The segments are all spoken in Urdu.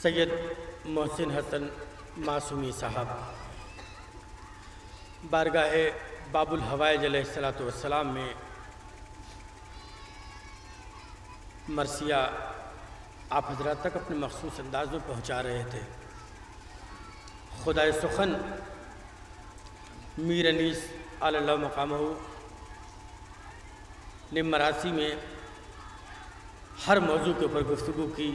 سید محسن حسن معصومی صاحب بارگاہ باب الحوائج علیہ السلام میں مرثیہ آپ حضرات تک اپنے مخصوص انداز میں پہنچا رہے تھے۔ خدائے سخن میر انیس علی اللہ مقامہ نے مراسی میں ہر موضوع کے اوپر گفتگو کی،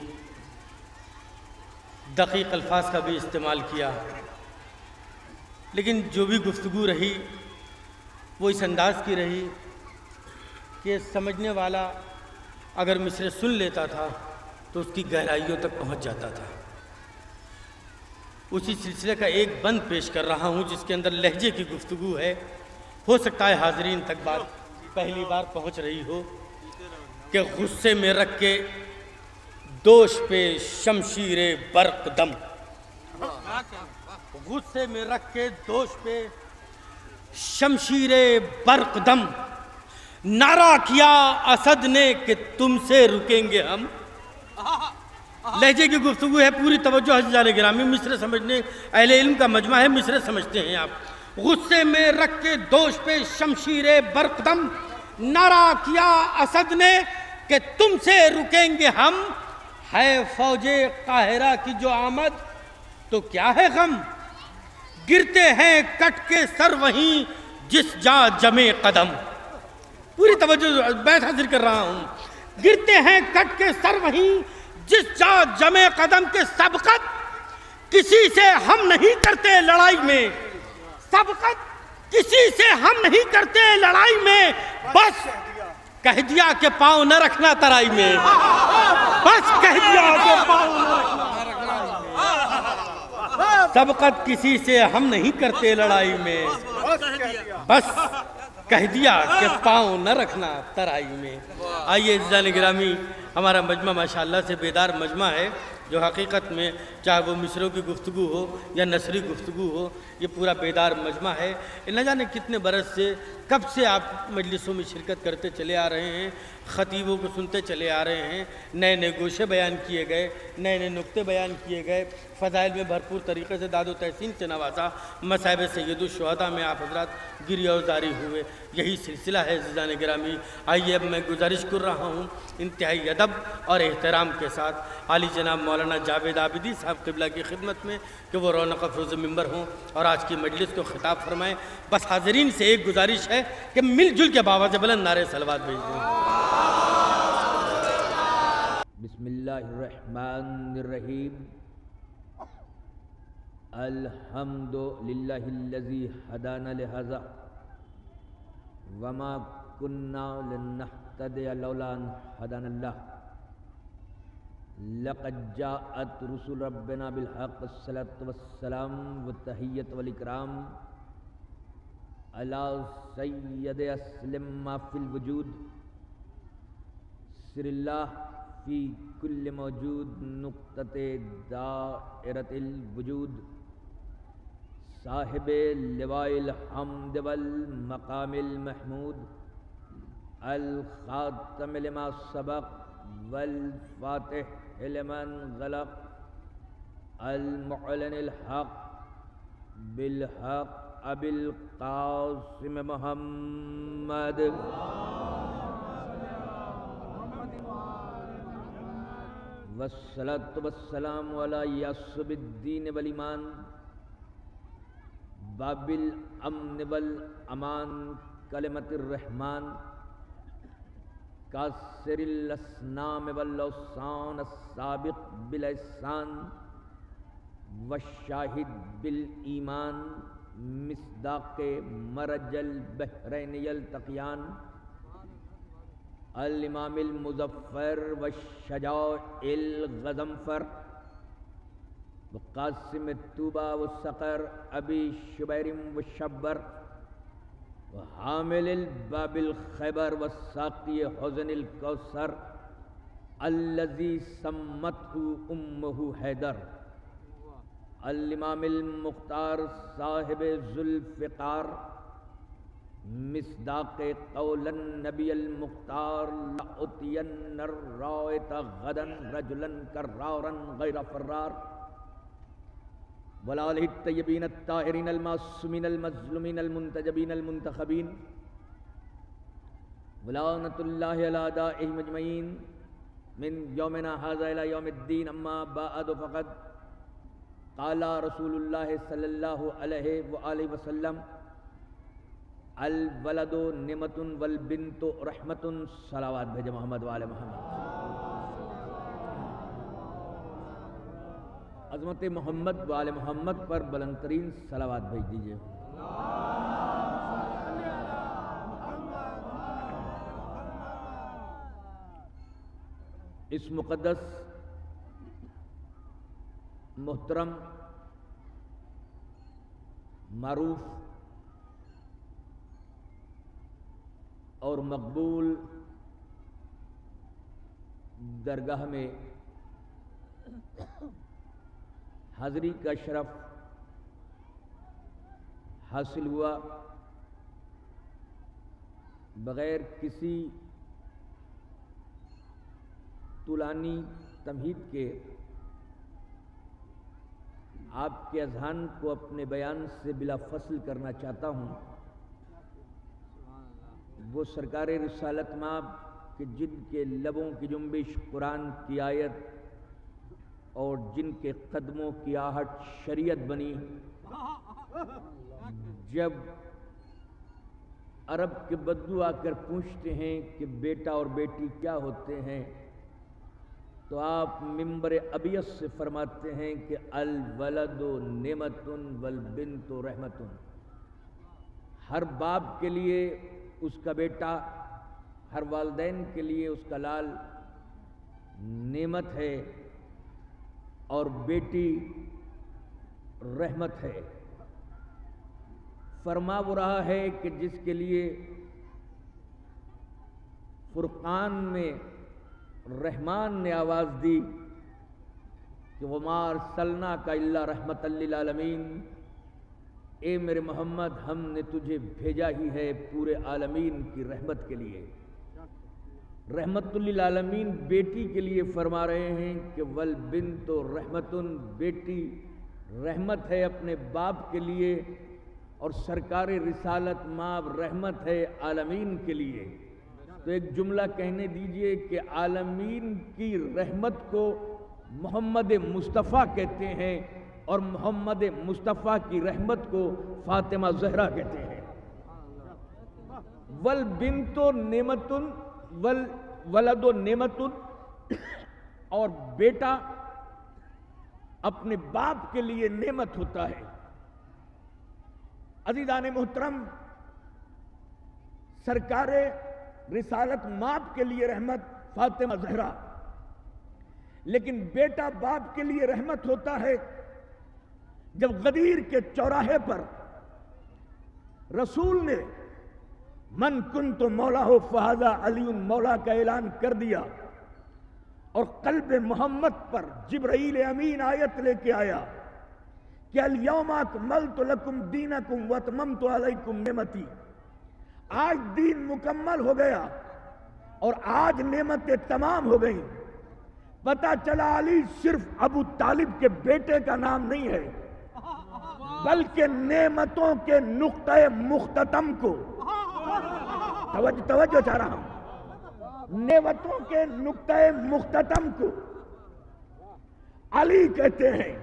دقیق الفاظ کا بھی استعمال کیا، لیکن جو بھی گفتگو رہی وہ اس انداز کی رہی کہ سمجھنے والا اگر مصرع سن لیتا تھا تو اس کی گہرائیوں تک پہنچ جاتا تھا۔ اسی سلسلے کا ایک بند پیش کر رہا ہوں جس کے اندر لہجے کی گفتگو ہے، ہو سکتا ہے حاضرین تک بات پہلی بار پہنچ رہی ہو کہ غصے میں رکھ کے دوش پہ شمشیر برق دم، غصے میں رکھ کے دوش پہ شمشیر برق دم، نعرہ کیا اسد نے کہ تم سے رکیں گے ہم۔ لہجے کی گفتگو ہے، پوری توجہ عزیزان گرامی، مصرع سمجھنے اہل علم کا مجمع ہے، مصرع سمجھتے ہیں آپ۔ غصے میں رکھ کے دوش پہ شمشیر برق دم، نعرہ کیا اسد نے کہ تم سے رکیں گے ہم، ہے فوج قاہرہ کی جو آمد تو کیا ہے غم، گرتے ہیں کٹ کے سر وہیں جس جا جمے قدم۔ پوری توجہ بیت حاضر کر رہا ہوں، گرتے ہیں کٹ کے سر وہیں جس جا جمے قدم کے سبقت کسی سے ہم نہیں کرتے لڑائی میں، سبقت کسی سے ہم نہیں کرتے لڑائی میں، بس کہہ دیا کہ پاؤں نہ رکھنا ترائی میں، بس کہہ دیا کہ پاؤں نہ رکھنا ترائی میں، سبقت کسی سے ہم نہیں کرتے لڑائی میں، بس کہہ دیا کہ پاؤں نہ رکھنا ترائی میں۔ آئیے عزیزان گرامی، ہمارا مجمع ماشاءاللہ سے بیدار مجمع ہے، جو حقیقت میں چاہے وہ مصرعوں کی گفتگو ہو یا نثری گفتگو ہو، یہ پورا بیدار مجمع ہے۔ نہ جانے کتنے برس سے، کب سے آپ مجلسوں میں شرکت کرتے چلے آ رہے ہیں، خطیبوں کو سنتے چلے آ رہے ہیں، نئے نئے گوشے بیان کیے گئے، نئے نئے نکتے بیان کیے گئے، فضائل میں بھرپور طریقے سے داد و تحسین سے نوازا، مصائب سید الشہداء میں آپ حضرات گریہ وزاری ہوئے، یہی سلسلہ ہے عزیزان گرامی۔ آئیے اب میں گزارش کر رہا ہوں انتہائی ادب اور احترام کے ساتھ عالی جناب مولانا جاوید عابدی صاحب قبلہ کی خدمت میں کہ وہ رونق افروز ممبر ہوں اور آج کی مجلس کو خطاب فرمائیں۔ بس حاضرین سے ایک گزارش ہے کہ مل جل کے بآواز بلند نعرے صلوات بھیج دیں۔ بسم اللہ الرحمن الرحیم، الحمد للہ الذی ہدانا لہذا وما كنا لنهتدي لولا ان هدانا الله، لقد جاءت رسل ربنا بالحق، الصلاة والسلام والتحیۃ والاکرام علی سید اسلم ما فی الوجود، سر اللہ فی کل موجود، نقطۃ دائرۃ الوجود، صاحب لواء الحمد والمقام المحمود، الخاتم لما سبق والفاتح لمن غلق، المعلن الحق بالحق ابی القاسم محمد، والصلاة والسلام علی یاسب الدین والایمان، باب الامن والامان، کلمت الرحمن، کاسر الاسنام والاوثان، السابق بالاحسان والشاہد بالایمان، مصداق مرج البحرین یلتقیان، الامام المظفر والشجاع الغضنفر، وقاسم الطوبہ والسقر، ابی شبیر والشبر، وحامل الباب الخیبر، والساقی حوض الکوثر، الذی سمته امہ حیدر، الامام المختار صاحب ذوالفقار، مصداق قول النبی المختار لأتین الرائط غدا رجلا کرارا غیر فرار ولاله الطیبین الطاہرین المعصومین المظلومین المنتجبین المنتخبین ولعنۃ اللہ علی اعدائہم اجمعین من یومنا ھذا الی یوم الدین اما بعد فقد قال رسول اللہ صلی اللہ علیہ وآلہ وسلم الولد نعمت والبنت رحمت. صلوات بھیجے محمد وآل محمد. عظمت محمد وآل محمد پر بلند ترین صلوات بھیج دیجئے. اس مقدس محترم معروف اور مقبول درگاہ میں حاضری کا شرف حاصل ہوا بغیر کسی طولانی تمہید کے آپ کے اذہان کو اپنے بیان سے بلا فصل کرنا چاہتا ہوں. وہ سرکار رسالت مآب کہ جن کے لبوں کی جنبش قرآن کی آیت اور جن کے قدموں کی آہٹ شریعت بنی. جب عرب کے بدو آ کر پوچھتے ہیں کہ بیٹا اور بیٹی کیا ہوتے ہیں تو آپ منبر ابیض سے فرماتے ہیں کہ الولد نعمت والبنت رحمت. ہر باپ کے لیے اس کا بیٹا، ہر والدین کے لیے اس کا لال نعمت ہے اور بیٹی رحمت ہے. فرما وہ رہا ہے کہ جس کے لیے فرقان میں رحمان نے آواز دی کہ وَمَا أَرْسَلْنَاكَ إِلَّا رَحْمَةً لِّلْعَالَمِينَ، اے میرے محمد ہم نے تجھے بھیجا ہی ہے پورے عالمین کی رحمت کے لیے. رحمت للعالمین بیٹی کے لیے فرما رہے ہیں کہ وَالْبِنْتُ رَحْمَةٌ، بیٹی رحمت ہے اپنے باپ کے لیے اور سرکار رسالت مآب رحمت ہے عالمین کے لیے. تو ایک جملہ کہنے دیجئے کہ عالمین کی رحمت کو محمد مصطفیٰ کہتے ہیں اور محمد مصطفیٰ کی رحمت کو فاطمہ زہرا کہتے ہیں. والبنت نعمت والولد نعمت، اور بیٹا اپنے باپ کے لیے نعمت ہوتا ہے. عزیزان محترم، سرکار رسالت مآب کے لیے رحمت فاطمہ زہرا، لیکن بیٹا باپ کے لیے رحمت ہوتا ہے جب غدیر کے چوراہے پر رسول نے من کنت مولا ہو فہذا علی مولا کا اعلان کر دیا اور قلب محمد پر جبرائیل امین آیت لے کے آیا کہ الیوم اکملت لکم دینکم واتممت علیکم نعمتی. آج دین مکمل ہو گیا اور آج نعمتیں تمام ہو گئیں. پتہ چلا علی صرف ابو طالب کے بیٹے کا نام نہیں ہے بلکہ نعمتوں کے نقطہ مختتم کو توجہ چاہ رہا ہوں، نعمتوں کے نقطہ مختتم کو علی کہتے ہیں.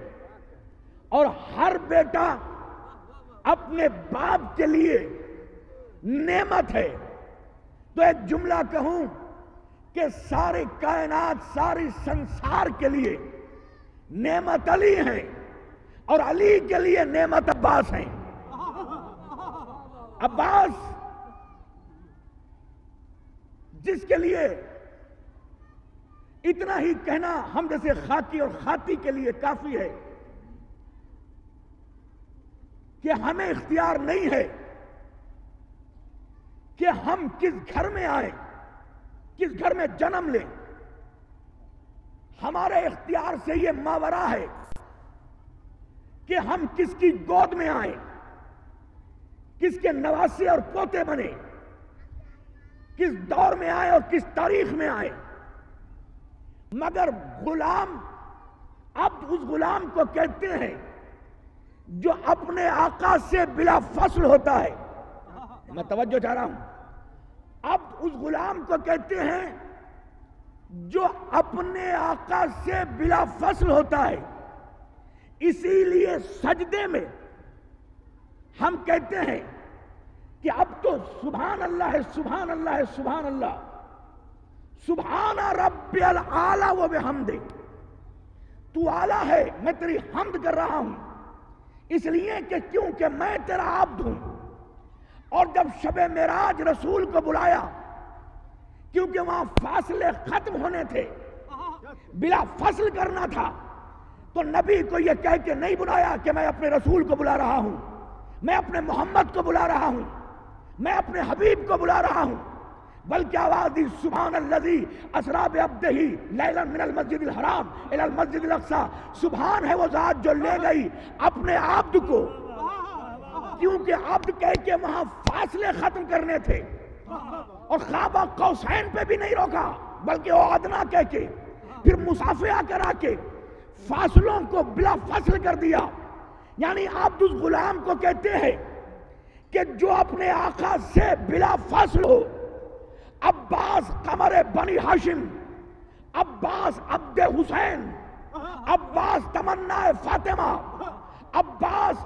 اور ہر بیٹا اپنے باپ کے لیے نعمت ہے. تو ایک جملہ کہوں کہ ساری کائنات، ساری سنسار کے لیے نعمت علی ہیں اور علی کے لیے نعمت عباس ہیں. عباس جس کے لیے اتنا ہی کہنا ہم جیسے خاکی اور خاتی کے لیے کافی ہے کہ ہمیں اختیار نہیں ہے کہ ہم کس گھر میں آئیں، کس گھر میں جنم لیں. ہمارے اختیار سے یہ ماورا ہے کہ ہم کس کی گود میں آئیں، کس کے نواسے اور پوتے بنے، کس دور میں آئے اور کس تاریخ میں آئے، مگر غلام عبد اس غلام کو کہتے ہیں جو اپنے آقا سے بلا فصل ہوتا ہے۔ میں توجہ چاہ رہا ہوں، عبد اس غلام کو کہتے ہیں جو اپنے آقا سے بلا فصل ہوتا ہے۔ اسی لیے سجدے میں ہم کہتے ہیں کہ اب تو سبحان اللہ ہے، سبحان اللہ ہے، سبحان اللہ، سبحان رب العالی و بحمدہ، تو اعلیٰ ہے، میں تیری حمد کر رہا ہوں، اس لیے کہ کیونکہ میں تیرا عبد ہوں۔ اور جب شب معراج رسول کو بلایا، کیونکہ وہاں فاصلے ختم ہونے تھے، بلا فصل کرنا تھا، تو نبی کو یہ کہہ کے نہیں بلایا کہ میں اپنے رسول کو بلا رہا ہوں، میں اپنے محمد کو بلا رہا ہوں، میں اپنے حبیب کو بلا رہا ہوں، بلکہ آواز دی سبحان الذی اسریٰ بعبدہ لیلا من المسجد الحرام الی المسجد الاقصی، سبحان ہے وہ ذات جو لے گئی اپنے عبد کو، کیونکہ عبد کہہ کے وہاں فاصلے ختم کرنے تھے، اور خوابہ قوسین پہ بھی نہیں روکا بلکہ وہ ادنا کہہ کے پھر مصافحہ کرا کے فاصلوں کو بلا فصل کر دیا۔ یعنی عبد اس غلام کو کہتے ہیں کہ جو اپنے آقا سے بلا فصل ہو، عباس قمر بنی ہاشم، عباس عبد حسین، عباس تمنا فاطمہ، عباس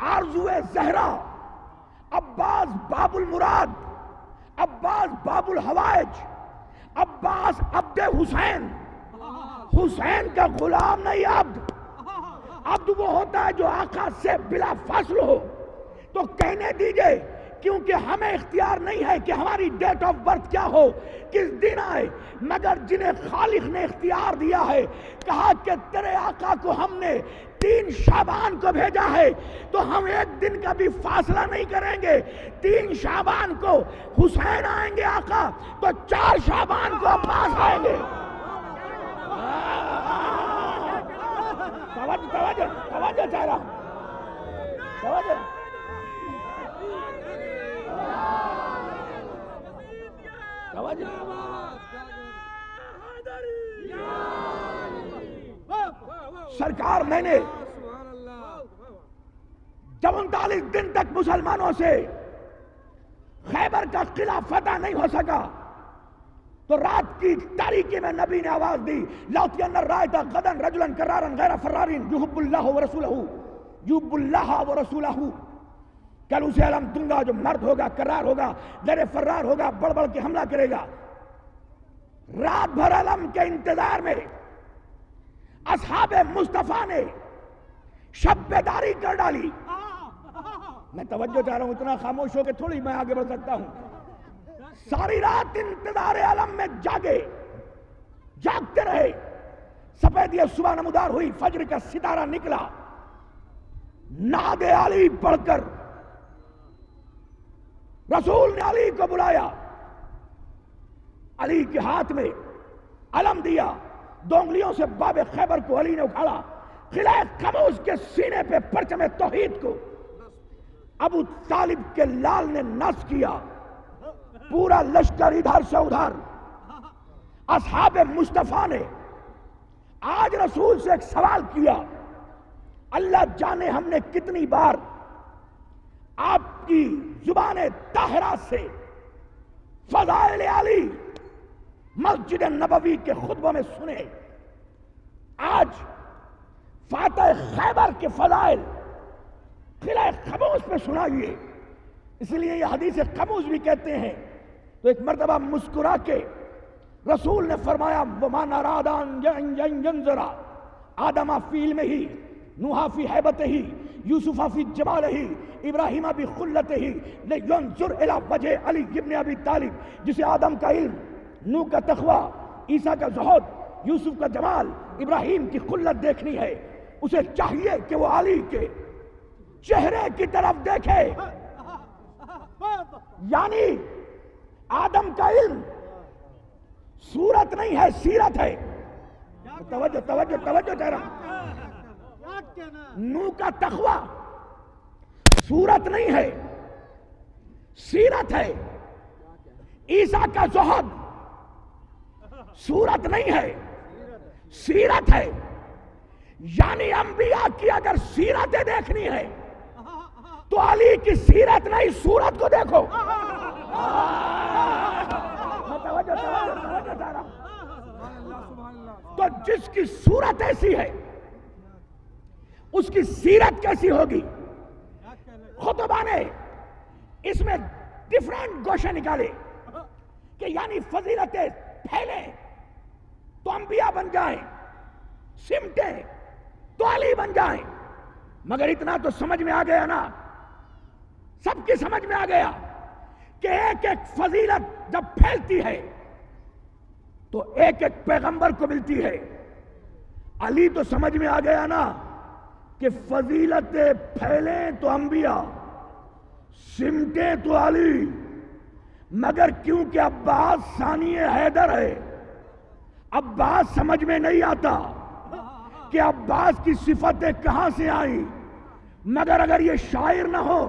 آرزو زہرا، عباس باب المراد، عباس باب الحوائج، عباس عبد حسین، حسین کا غلام نہیں عبد۔ عبد وہ ہوتا ہے جو آقا سے بلا فصل ہو۔ تو کہنے دیجئے، کیونکہ ہمیں اختیار نہیں ہے کہ ہماری ڈیٹ آف برتھ کیا ہو، کس دن آئے، مگر جنہیں خالق نے اختیار دیا ہے، کہا کہ تیرے آقا کو ہم نے 3 شعبان کو بھیجا ہے، تو ہم 1 دن کا بھی فاصلہ نہیں کریں گے۔ 3 شعبان کو حسین آئیں گے آقا، تو 4 شعبان کو عباس آئیں گے۔ توجہ چاہ رہا ہوں، توجہ۔ سرکار میں نے جب 39 دن تک مسلمانوں سے خیبر کا قلعہ فتح نہیں ہو سکا، تو رات کی تاریکی میں نبی نے آواز دی لَأُعْطِيَنَّ الرَّائِدَ غَدًا رَجُلًا كَرَّارًا غَيْرَ فَرَّارٍ يُحِبُّ اللَّهَ وَرَسُولَهُ يُحِبُّ اللَّهَ وَرَسُولَهُ، کل اسے علم دوں گا جو مرد ہوگا، کرار ہوگا، غیر فرار ہوگا، بڑھ بڑھ کے حملہ کرے گا۔ رات بھر علم کے انتظار میں اصحاب مصطفیٰ نے شب بیداری کر ڈالی۔ میں توجہ چاہ رہا ہوں، اتنا خاموش ہو کہ تھوڑی میں آگے بڑھ سکتا ہوں۔ ساری رات انتظار علم میں جاگتے رہے۔ سفیدی صبح نمودار ہوئی، فجر کا ستارہ نکلا، نعت علی پڑھ کر رسول نے علی کو بلایا، علی کے ہاتھ میں علم دیا، 2 انگلیوں سے باب خیبر کو علی نے اکھاڑا، قلعہ قموس کے سینے پہ پرچم توحید کو ابو طالب کے لال نے نصب کیا۔ پورا لشکر ادھر سے ادھر، اصحاب مصطفیٰ نے آج رسول سے ایک سوال کیا، اللہ جانے ہم نے کتنی بار آپ کی زبان طاہرہ سے فضائل علی مسجد نبوی کے خطبوں میں سنے، آج فاتح خیبر کے فضائل قلعہ قموس پہ سنائیے۔ اس لیے یہ حدیث قموس بھی کہتے ہیں۔ تو ایک مرتبہ مسکرا کے رسول نے فرمایا وَمَا نَرَادَانْ يَنْزَرَ آدمہ فی علمہ، نوحہ فی حیبتہ، یوسفہ فی جمالہ، ابراہیمہ فی خلتہ، لِيَنْظُرْ إِلَى وَجْهِ علی ابن ابی طالب۔ جسے آدم کا علم، نوح کا تقوی، عیسیٰ کا زہد، یوسف کا جمال، ابراہیم کی خلت دیکھنی ہے، اسے چاہیے کہ وہ علی کے چہرے کی طرف دیکھے۔ یعنی آدم کا علم صورت نہیں ہے، سیرت ہے۔ توجہ چاہ رہا ہوں۔ نوح کا تقوی صورت نہیں ہے، سیرت ہے۔ عیسیٰ کا زہد صورت نہیں ہے، سیرت ہے۔ یعنی انبیاء کی اگر سیرتیں دیکھنی ہے تو علی کی سیرت نہیں، صورت کو دیکھو۔ تو جس کی صورت ایسی ہے اس کی سیرت کیسی ہوگی؟ خطبہ نے اس میں ڈیفرنٹ گوشے نکالے کہ یعنی فضیلتیں پھیلیں تو انبیاء بن جائیں، سمٹیں تو علی بن جائیں۔ مگر اتنا تو سمجھ میں آ گیا نا، سب کی سمجھ میں آ گیا کہ ایک ایک فضیلت جب پھیلتی ہے تو ایک ایک پیغمبر کو ملتی ہے۔ علی تو سمجھ میں آ گیا نا کہ فضیلتیں پھیلیں تو انبیاء، سمٹیں تو علی۔ مگر کیونکہ عباس ثانی حیدر ہے، عباس سمجھ میں نہیں آتا کہ عباس کی صفتیں کہاں سے آئیں۔ مگر اگر یہ شاعر نہ ہو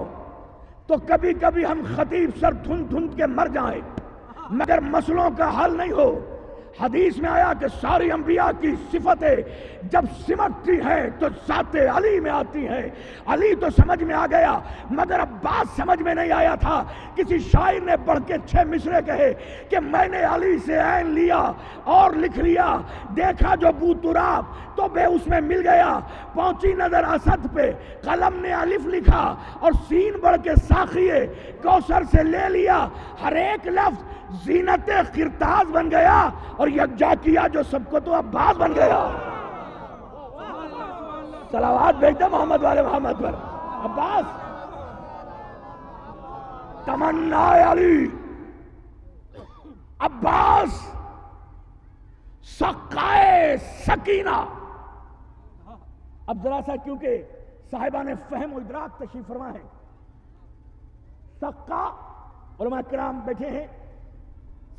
تو کبھی کبھی ہم خطیب سر دھن دھن کے مر جائیں، مگر مسئلوں کا حل نہیں ہو۔ حدیث میں آیا کہ ساری انبیاء کی صفتیں جب سمٹتی ہیں تو ذات علی میں آتی ہیں۔ علی تو سمجھ میں آ گیا، مگر عباس سمجھ میں نہیں آیا تھا۔ کسی شاعر نے پڑھ کے 6 مصرے کہے کہ میں نے علی سے عین لیا اور لکھ لیا، دیکھا جو بو تراب تو بے اس میں مل گیا، پہنچی نظر اسد پہ قلم نے الف لکھا اور سین بڑھ کے ساقیے کوثر سے لے لیا، ہر ایک لفظ زینت قرطاس بن گیا اور یکجا کیا جو سب کو تو عباس بن گیا۔ صلوات بھیجتا محمد والے محمد پر۔ عباس تمنا علی، عباس سقائے سکینہ۔ اب ذرا سا کیونکہ صاحبان فہم و ادراک تشریف فرما ہے، سقا علماء کرام بیٹھے ہیں،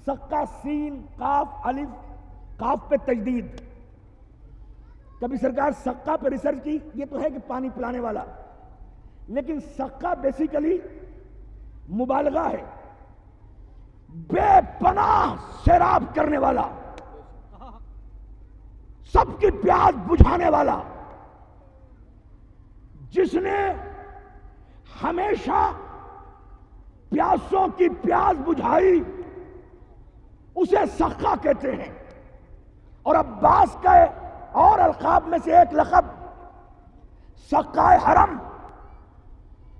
سقا سین قاف الف، قاف پہ تجدید۔ کبھی سرکار سقا پہ ریسرچ کی، یہ تو ہے کہ پانی پلانے والا، لیکن سقا بیسیکلی مبالغہ ہے، بے پناہ سیراب کرنے والا، سب کی پیاس بجھانے والا، جس نے ہمیشہ پیاسوں کی پیاس بجھائی اسے سقا کہتے ہیں۔ اور عباس کا اور القاب میں سے ایک لقب سقائے حرم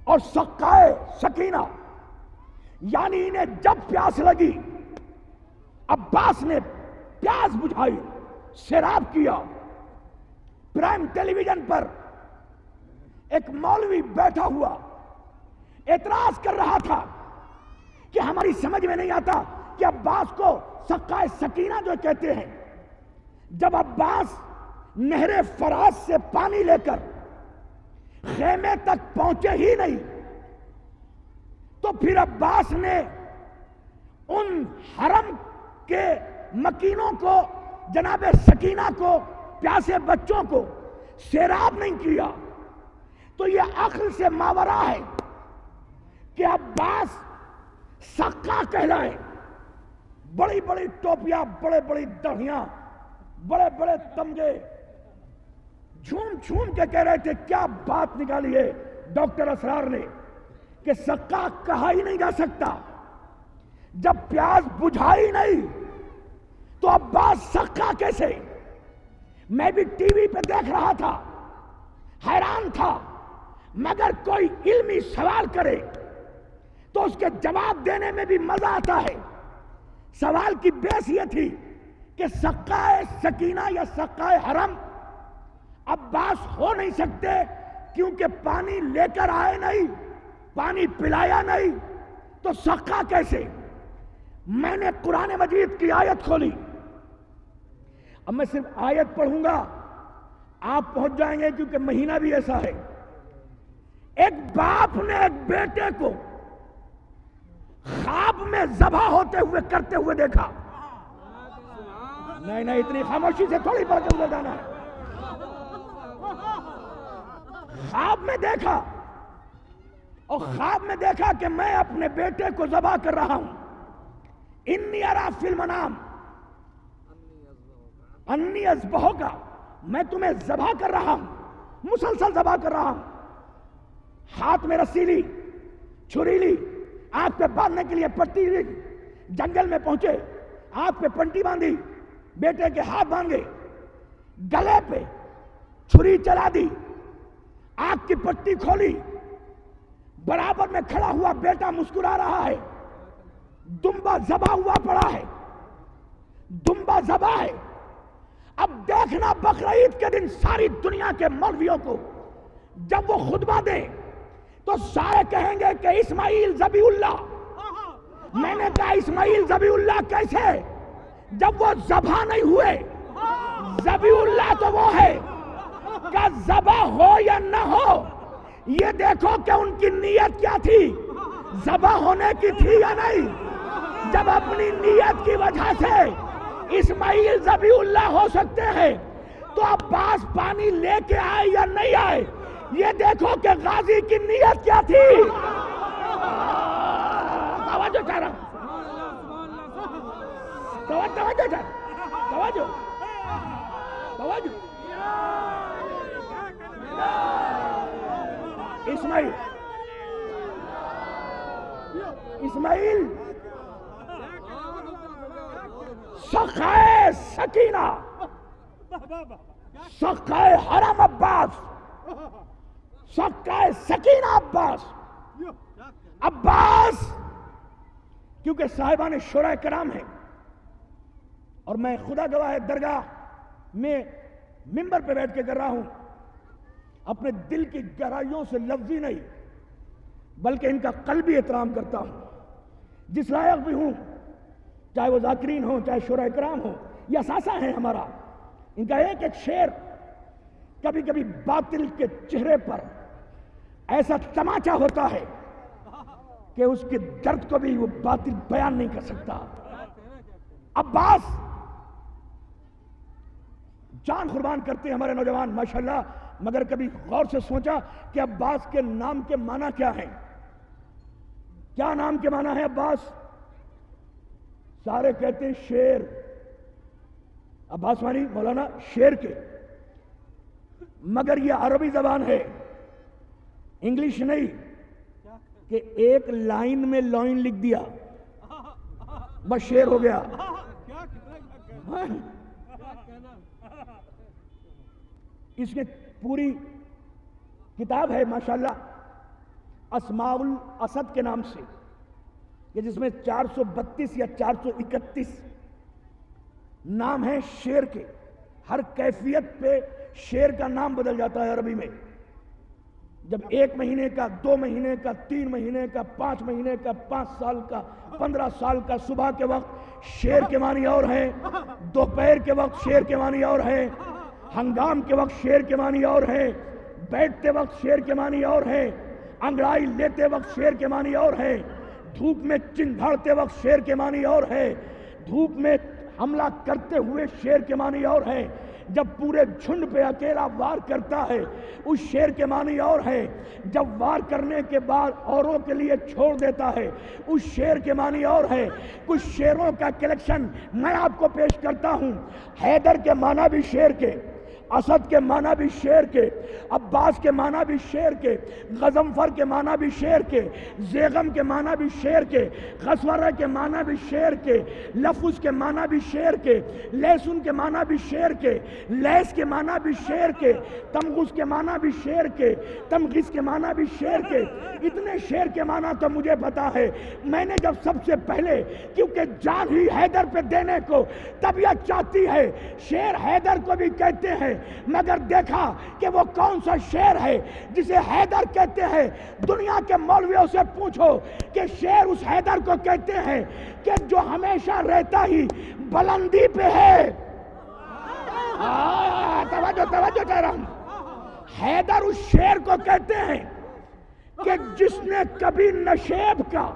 اور سقائے سکینہ، یعنی انہیں جب پیاس لگی عباس نے پیاس بجھائی، سیراب کیا۔ پرائم ٹیلی ویژن پر ایک مولوی بیٹھا ہوا اعتراض کر رہا تھا کہ ہماری سمجھ میں نہیں آتا کہ عباس کو سقائے سکینہ جو کہتے ہیں، جب عباس نہر فرات سے پانی لے کر خیمے تک پہنچے ہی نہیں تو پھر عباس نے ان حرم کے مکینوں کو، جناب سکینہ کو، پیاسے بچوں کو سیراب نہیں کیا۔ تو یہ عقل سے ماورا ہے کہ عباس سقا کہلائے۔ بڑی بڑی ٹوپیاں، بڑے بڑی دڑیاں، بڑے بڑے تمغے، جھوم جھوم کے کہہ رہے تھے۔ کیا بات نکالی ہے ڈاکٹر اسرار نے کہ سقا کہا ہی نہیں جا سکتا، جب پیاس بجھائی نہیں تو عباس سقا کیسے؟ میں بھی ٹی وی پہ دیکھ رہا تھا، حیران تھا، مگر کوئی علمی سوال کرے تو اس کے جواب دینے میں بھی مزہ آتا ہے۔ سوال کی بیس یہ تھی کہ سقائے سکینہ یا سقائے حرم عباس ہو نہیں سکتے، کیونکہ پانی لے کر آئے نہیں، پانی پلایا نہیں، تو سقا کیسے؟ میں نے قرآن مجید کی آیت کھولی، اب میں صرف آیت پڑھوں گا، آپ پہنچ جائیں گے کیونکہ مہینہ بھی ایسا ہے۔ ایک باپ نے ایک بیٹے کو خواب میں ذبح ہوتے ہوئے کرتے ہوئے دیکھا۔ نہیں نہیں، اتنی خاموشی سے تھوڑی پڑھ کے جانا ہے۔ خواب میں دیکھا اور خواب میں دیکھا کہ میں اپنے بیٹے کو ذبح کر رہا ہوں. انی ارا فی المنام انی اذبحک، میں تمہیں ذبح کر رہا ہوں، مسلسل ذبح کر رہا ہوں. ہاتھ میں رسی لی، چھری لی، آنکھ پہ باندھنے کے لیے پٹی لی. جنگل میں پہنچے، آنکھ پہ پنٹی باندھی، بیٹے کے ہاتھ باندھے، گلے پہ چھری چلا دی، آنکھ کی پٹی کھولی. برابر میں کھڑا ہوا بیٹا مسکرا رہا ہے. دمبا ذبح ہوا پڑا ہے، دمبا ذبح ہے. اب دیکھنا بقرعید کے دن ساری دنیا کے مولویوں کو جب وہ خطبہ دیں تو سارے کہیں گے کہ اسماعیل ذبیح اللہ. میں نے کہا اسماعیل ذبیح اللہ کیسے؟ جب وہ ذبح نہیں ہوئے. ذبیح اللہ تو وہ ہے کہ ذبح ہو یا نہ ہو، یہ دیکھو کہ ان کی نیت کیا تھی، ذبح ہونے کی تھی یا نہیں. جب اپنی نیت کی وجہ سے اسماعیل ذبیح اللہ ہو سکتے ہیں تو عباس پانی لے کے آئے یا نہیں آئے، یہ دیکھو کہ غازی کی نیت کیا تھی. توجہ کر رہا ہوں، توجہ کر، توجہ توجہ. اسماعیل سخائے سکینہ، سخائے حرم عباس، سخائے سکینہ عباس. عباس کیونکہ صاحبان شورائے کرام ہیں، اور میں خدا گواہ درگاہ میں ممبر پہ بیٹھ کے کر رہا ہوں، اپنے دل کی گہرائیوں سے لفظی نہیں بلکہ ان کا قلبی احترام کرتا ہوں. جس لائق بھی ہوں، چاہے وہ ذاکرین ہوں، چاہے شورائے کرام ہوں، یہ اثاثہ ہے ہمارا. ان کا ایک ایک شعر کبھی کبھی باطل کے چہرے پر ایسا تماچا ہوتا ہے کہ اس کے درد کو بھی وہ باطل بیان نہیں کر سکتا. عباس جان قربان کرتے ہیں ہمارے نوجوان ماشاءاللہ، مگر کبھی غور سے سوچا کہ عباس کے نام کے معنی کیا ہیں؟ کیا نام کے معنی ہے عباس؟ سارے کہتے ہیں شیر. عباس مانی مولانا شیر کے، مگر یہ عربی زبان ہے، انگلش نہیں کہ ایک لائن میں لائن لکھ دیا بس شیر ہو گیا. اس کے پوری کتاب ہے ماشاءاللہ اسماء الاسد کے نام سے، کہ جس میں 432 یا 431 نام ہیں شیر کے. ہر کیفیت پہ شیر کا نام بدل جاتا ہے عربی میں. جب 1 مہینے کا، 2 مہینے کا، 3 مہینے کا، 5 مہینے کا، 5 سال کا، 15 سال کا، صبح کے وقت شیر کے معنی اور ہیں، دوپہر کے وقت شیر کے معنی اور ہیں، ہنگام کے وقت شیر کے معنی اور ہیں، بیٹھتے وقت شیر کے معنی اور ہیں، انگڑائی لیتے وقت شیر کے معنی اور ہیں، دھوپ میں چنگھاڑتے وقت شیر کے معنی اور ہے، دھوپ میں حملہ کرتے ہوئے شیر کے معنی اور ہے، جب پورے جھنڈ پہ اکیلا وار کرتا ہے اس شیر کے معنی اور ہے، جب وار کرنے کے بعد اوروں کے لیے چھوڑ دیتا ہے اس شیر کے معنی اور ہے. کچھ شیروں کا کلیکشن میں آپ کو پیش کرتا ہوں. حیدر کے معنی بھی شیر کے، اسد کے معنی بھی شیر کے، عباس کے معنی بھی شیر کے، غضنفر کے معنی بھی شیر کے، زیغم کے معنی بھی شیر کے، غسورہ کے معنی بھی شیر کے، لفظ کے معنی بھی شیر کے، لیسن کے معنی بھی شیر کے، لیس کے معنی بھی شیر کے، تمغز کے معنی بھی شیر کے، تمغز کے معنی بھی شیر کے. اتنے شیر کے معنی تو مجھے پتا ہے. میں نے جب سب سے پہلے، کیونکہ جان ہی حیدر پہ دینے کو طبیعت چاہتی ہے، شیر حیدر کو بھی کہتے ہیں، مگر دیکھا کہ وہ کون سا شیر ہے جسے حیدر کہتے ہیں. دنیا کے مولویوں سے پوچھو کہ شیر اس حیدر کو کہتے ہیں کہ جو ہمیشہ رہتا ہی بلندی پہ ہے. توجہ کہہ رہا ہوں. حیدر اس شیر کو کہتے ہیں کہ جس نے کبھی نشیب کا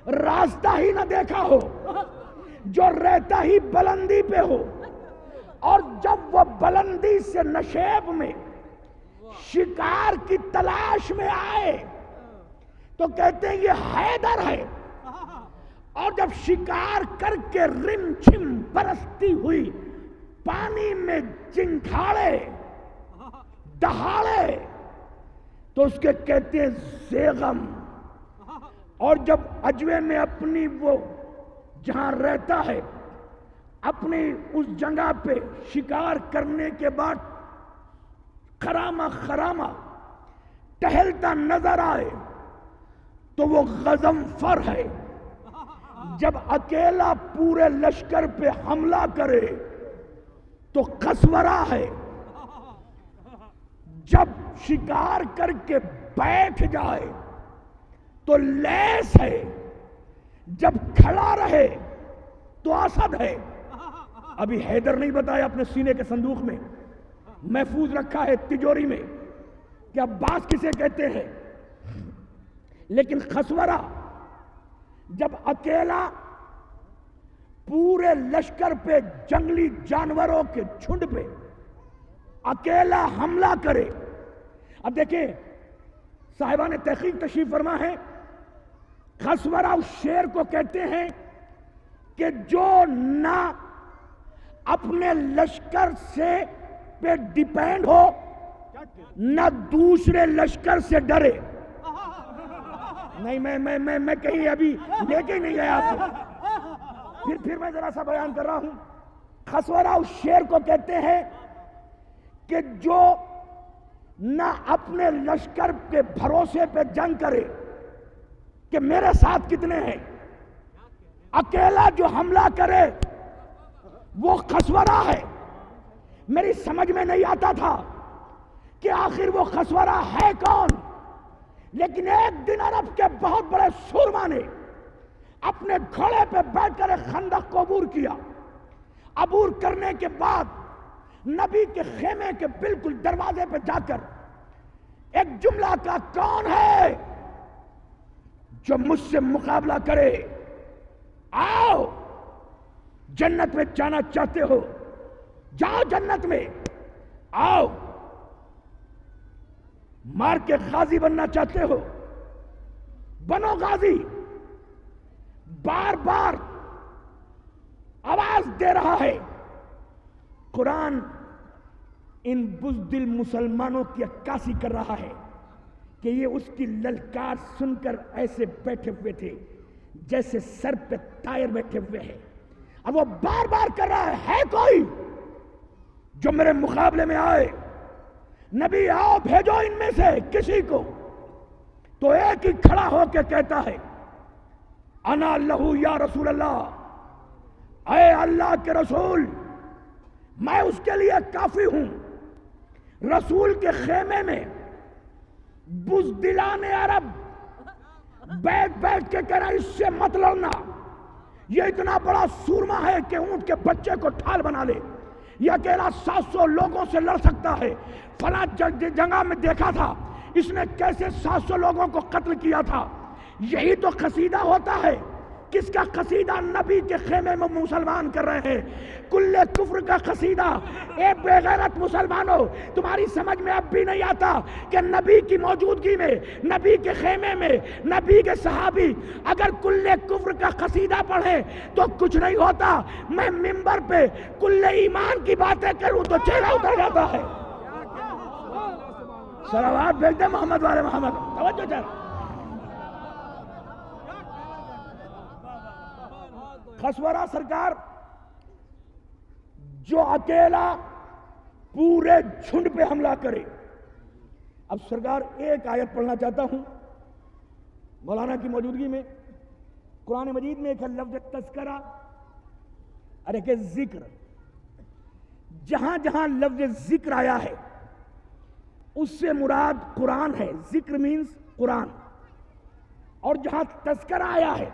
راستہ ہی نہ دیکھا ہو، جو رہتا ہی بلندی پہ ہو، اور جب وہ بلندی سے نشیب میں شکار کی تلاش میں آئے تو کہتے ہیں یہ حیدر ہے، اور جب شکار کر کے رم چھم برستی ہوئی پانی میں چنگھاڑے دہاڑے تو اس کے کہتے ہیں زیغم، اور جب اجوے میں اپنی وہ جہاں رہتا ہے اپنی اس جگہ پہ شکار کرنے کے بعد خرامہ خرامہ ٹہلتا نظر آئے تو وہ غضنفر ہے، جب اکیلا پورے لشکر پہ حملہ کرے تو قسورہ ہے، جب شکار کر کے بیٹھ جائے تو لیس ہے، جب کھڑا رہے تو اسد ہے۔ ابھی حیدر نہیں بتایا اپنے سینے کے صندوق میں، محفوظ رکھا ہے تجوری میں کہ عباس کسے کہتے ہیں، لیکن قسورہ جب اکیلا پورے لشکر پہ جنگلی جانوروں کے جھنڈ پہ اکیلا حملہ کرے۔ اب دیکھیں صاحبان تحقیق تشریف فرما ہے، قسورہ اس شیر کو کہتے ہیں کہ جو نہ اپنے لشکر سے پہ ڈیپینڈ ہو نہ دوسرے لشکر سے ڈرے۔ نہیں میں کہیں ابھی لے کے نہیں گیا آپ کو، پھر میں ذرا سا بیان کر رہا ہوں۔ قسورہ اس شیر کو کہتے ہیں کہ جو نہ اپنے لشکر کے بھروسے پہ جنگ کرے کہ میرے ساتھ کتنے ہیں، اکیلا جو حملہ کرے وہ قسورہ ہے۔ میری سمجھ میں نہیں آتا تھا کہ آخر وہ قسورہ ہے کون، لیکن ایک دن عرب کے بہت بڑے سورما نے اپنے گھوڑے پہ بیٹھ کر ایک خندق کو عبور کیا۔ عبور کرنے کے بعد نبی کے خیمے کے بالکل دروازے پہ جا کر ایک جملہ کا، کون ہے جو مجھ سے مقابلہ کرے؟ آؤ جنت میں جانا چاہتے ہو جاؤ جنت میں، آؤ مار کے غازی بننا چاہتے ہو بنو غازی۔ بار بار آواز دے رہا ہے قرآن، ان بزدل مسلمانوں کی عکاسی کر رہا ہے کہ یہ اس کی للکار سن کر ایسے بیٹھے ہوئے تھے جیسے سر پہ طائر بیٹھے ہوئے ہیں۔ اب وہ بار بار کر رہا ہے کوئی جو میرے مقابلے میں آئے؟ نبی آؤ بھیجو ان میں سے کسی کو۔ تو ایک ہی کھڑا ہو کے کہتا ہے انا لہو یا رسول اللہ، اے اللہ کے رسول میں اس کے لیے کافی ہوں۔ رسول کے خیمے میں بزدلان عرب بیٹھ بیٹھ کے کہہ رہا اس سے مت لڑنا، یہ اتنا بڑا سورما ہے کہ اونٹ کے بچے کو ٹھال بنا لے، یہ اکیلا 700 لوگوں سے لڑ سکتا ہے، فلاں جگہ میں دیکھا تھا اس نے کیسے 700 لوگوں کو قتل کیا تھا۔ یہی تو قصیدہ ہوتا ہے، کس کا قصیدہ؟ نبی کے خیمے میں مسلمان کر رہے ہیں، کل کفر کا قصیدہ۔ اے بے غیرت مسلمانوں، تمہاری سمجھ میں اب بھی نہیں آتا کہ نبی کی موجودگی میں، نبی کے خیمے میں، نبی کے صحابی اگر کل کفر کا قصیدہ پڑھیں تو کچھ نہیں ہوتا۔ میں منبر پہ کل ایمان کی باتیں کروں تو چہرہ اتر جاتا ہے۔ صلوات بھیج دے محمد والے محمد، توجہ چاہتا۔ قسورہ سرکار جو اکیلا پورے جھنڈ پہ حملہ کرے۔ اب سرکار ایک آیت پڑھنا چاہتا ہوں مولانا کی موجودگی میں، قرآن مجید میں ایک ہے لفظ تذکرہ اور ایک ہے ذکر۔ جہاں جہاں لفظ ذکر آیا ہے اس سے مراد قرآن ہے، ذکر مینز قرآن، اور جہاں تذکرہ آیا ہے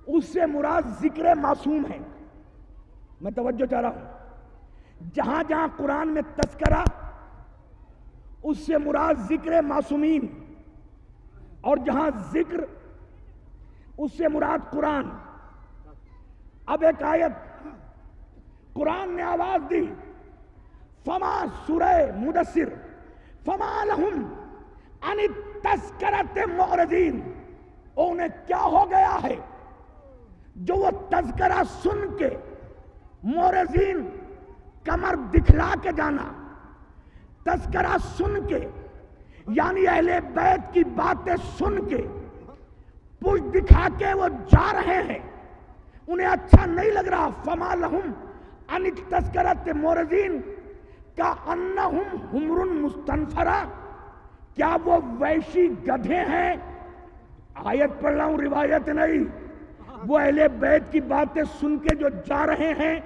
اس سے مراد ذکر معصوم ہے۔ میں توجہ چاہ رہا ہوں، جہاں جہاں قرآن میں تذکرہ اس سے مراد ذکر معصومین، اور جہاں ذکر اس سے مراد قرآن۔ اب ایک آیت قرآن نے آواز دی، فما سورہ مدثر فما لہم ان تذکرت معرضین، انہیں کیا ہو گیا ہے جو وہ تذکرہ سن کے معرضین کمر دکھلا کے جانا، تذکرہ سن کے یعنی اہل بیت کی باتیں سن کے پشت دکھا کے وہ جا رہے ہیں، انہیں اچھا نہیں لگ رہا. فما لہم ان تذکرت معرضین کأنہم حمر مستنفرہ، کیا وہ وحشی گدھے ہیں؟ آیت پڑھ رہا ہوں، روایت نہیں. وہ اہل بیت کی باتیں سن کے جو جا رہے ہیں،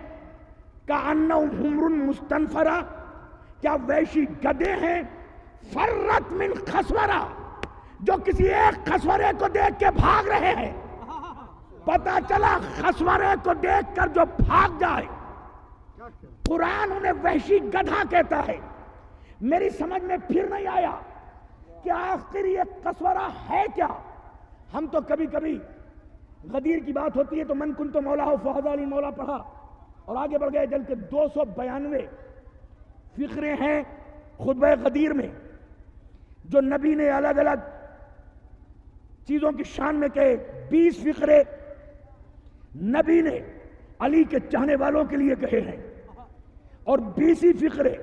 کأنہم حمر مستنفرہ، کیا وحشی گدھے ہیں؟ فرت من خسورہ، جو کسی ایک خسورے کو دیکھ کے بھاگ رہے ہیں. پتا چلا خسورے کو دیکھ کر جو بھاگ جائے، قرآن انہیں وحشی گدھا کہتا ہے. میری سمجھ میں پھر نہیں آیا کہ آخر یہ خسورہ ہے کیا. ہم تو کبھی کبھی غدیر کی بات ہوتی ہے تو من کنت مولا ہو فہذا علی مولا پڑھا اور آگے بڑھ گئے. جل کے 292 فقرے ہیں خطبہ غدیر میں جو نبی نے الگ الگ چیزوں کی شان میں کہے. 20 فقرے نبی نے علی کے چاہنے والوں کے لیے کہے ہیں اور 20 فقرے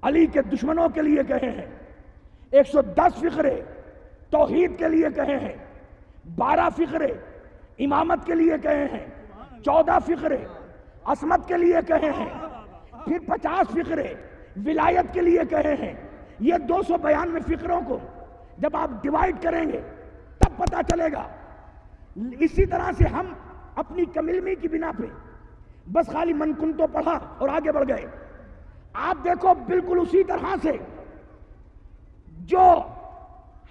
علی کے دشمنوں کے لیے کہے ہیں. 110 فقرے توحید کے لیے کہے ہیں. 12 فقرے امامت کے لیے کہے ہیں. 14 فقرے عصمت کے لیے کہے ہیں. پھر 50 فقرے ولایت کے لیے کہے ہیں. یہ 292 فقروں کو جب آپ ڈیوائیڈ کریں گے تب پتا چلے گا. اسی طرح سے ہم اپنی کم علمی کی بنا پہ بس خالی من کنتو پڑھا اور آگے بڑھ گئے. آپ دیکھو بالکل اسی طرح سے جو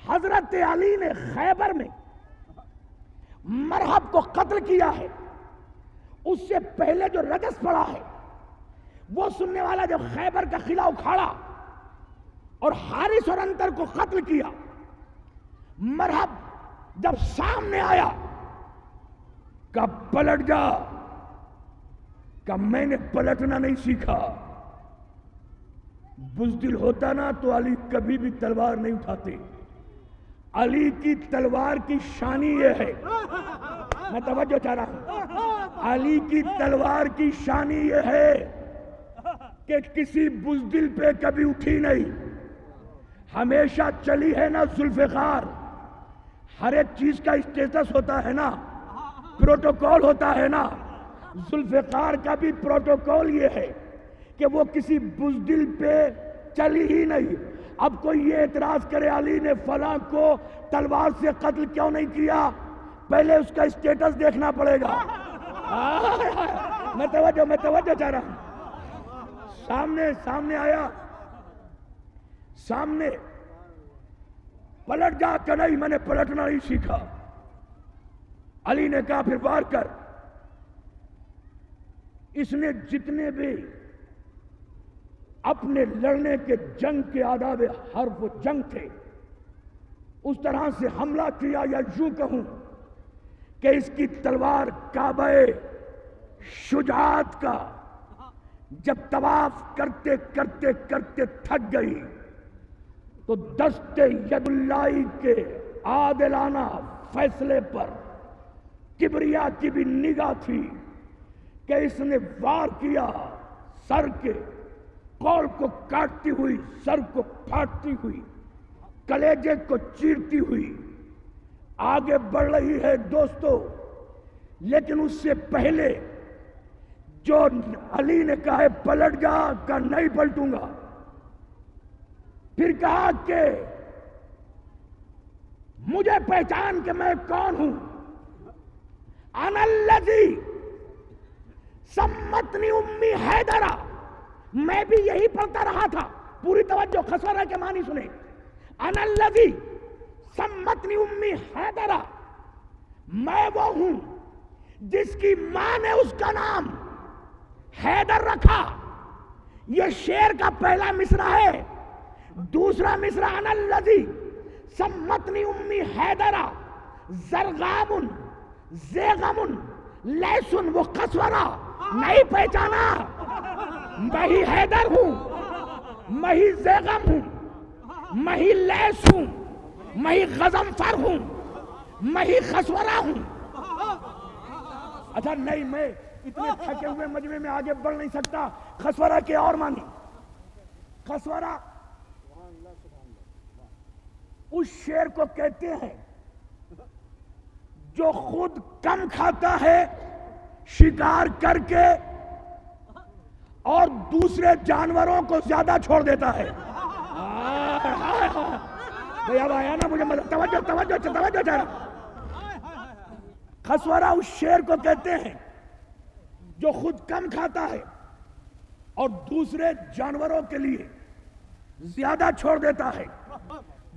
حضرت علی نے خیبر میں مرحب کو قتل کیا ہے، اس سے پہلے جو رجس پڑا ہے وہ سننے والا جب خیبر کا قلعہ اکھاڑا اور حارث اور انتر کو قتل کیا، مرحب جب سامنے آیا کہ پلٹ جا، کہ میں نے پلٹنا نہیں سیکھا. بزدل ہوتا نا تو علی کبھی بھی تلوار نہیں اٹھاتے. علی کی تلوار کی شانی یہ ہے، میں توجہ چاہ رہا ہوں، علی کی تلوار کی شانی یہ ہے کہ کسی بزدل پہ کبھی اٹھی نہیں، ہمیشہ چلی ہے نا ذوالفقار. ہر ایک چیز کا اسٹیٹس ہوتا ہے نا، پروٹوکول ہوتا ہے نا. ذوالفقار کا بھی پروٹوکول یہ ہے کہ وہ کسی بزدل پہ چلی ہی نہیں. اب کوئی یہ اعتراض کرے علی نے فلاں کو تلوار سے قتل کیوں نہیں کیا، پہلے اس کا اسٹیٹس دیکھنا پڑے گا. میں توجہ چاہ رہا ہوں. سامنے آیا، سامنے پلٹ جا کہ نہیں میں نے پلٹنا نہیں سیکھا. علی نے کہا پھر وار کر. اس نے جتنے بھی اپنے لڑنے کے جنگ کے آداب حرب و جنگ تھے اس طرح سے حملہ کیا، یا یوں کہوں کہ اس کی تلوار کعبہ شجاعت کا جب طواف کرتے کرتے کرتے تھک گئی تو دست ید اللہ کے عادلانہ فیصلے پر کبریا کی بھی نگاہ تھی کہ اس نے وار کیا، سر کے کول کو کاٹتی ہوئی، سر کو پھاڑتی ہوئی، کلیجے کو چیرتی ہوئی آگے بڑھ رہی ہے دوستو. لیکن اس سے پہلے جو علی نے کہا ہے پلٹ جا، کہ نہیں پلٹوں گا. پھر کہا کہ مجھے پہچان کہ میں کون ہوں. انا الذی سمتنی امی حیدرہ، میں بھی یہی پڑھتا رہا تھا. پوری توجہ، خسارہ کے معنی سنیں. انا الذی سمتنی امی حیدرہ، میں وہ ہوں جس کی ماں نے اس کا نام حیدر رکھا. یہ شعر کا پہلا مصرع ہے. دوسرا مصرع انا الذی سمتنی امی حیدرہ زرغام زیغم لیسن، وہ قصورہ نہیں پہچانا. میں ہی حیدر ہوں، میں ہی زیغم ہوں، میں ہی لیس ہوں، میں ہی غضنفر ہوں، میں ہی خسورہ ہوں۔ اچھا نہیں، میں اتنے تھکے ہوئے مجمع میں آگے بڑھ نہیں سکتا۔ خسورہ کے اور معنی، خسورہ اس شیر کو کہتے ہیں جو خود کم کھاتا ہے شکار کر کے اور دوسرے جانوروں کو زیادہ چھوڑ دیتا ہے۔ بھئی اب آیا نا مجھے توجہ چاہنا۔ خسورہ اس شیر کو کہتے ہیں جو خود کم کھاتا ہے اور دوسرے جانوروں کے لیے زیادہ چھوڑ دیتا ہے،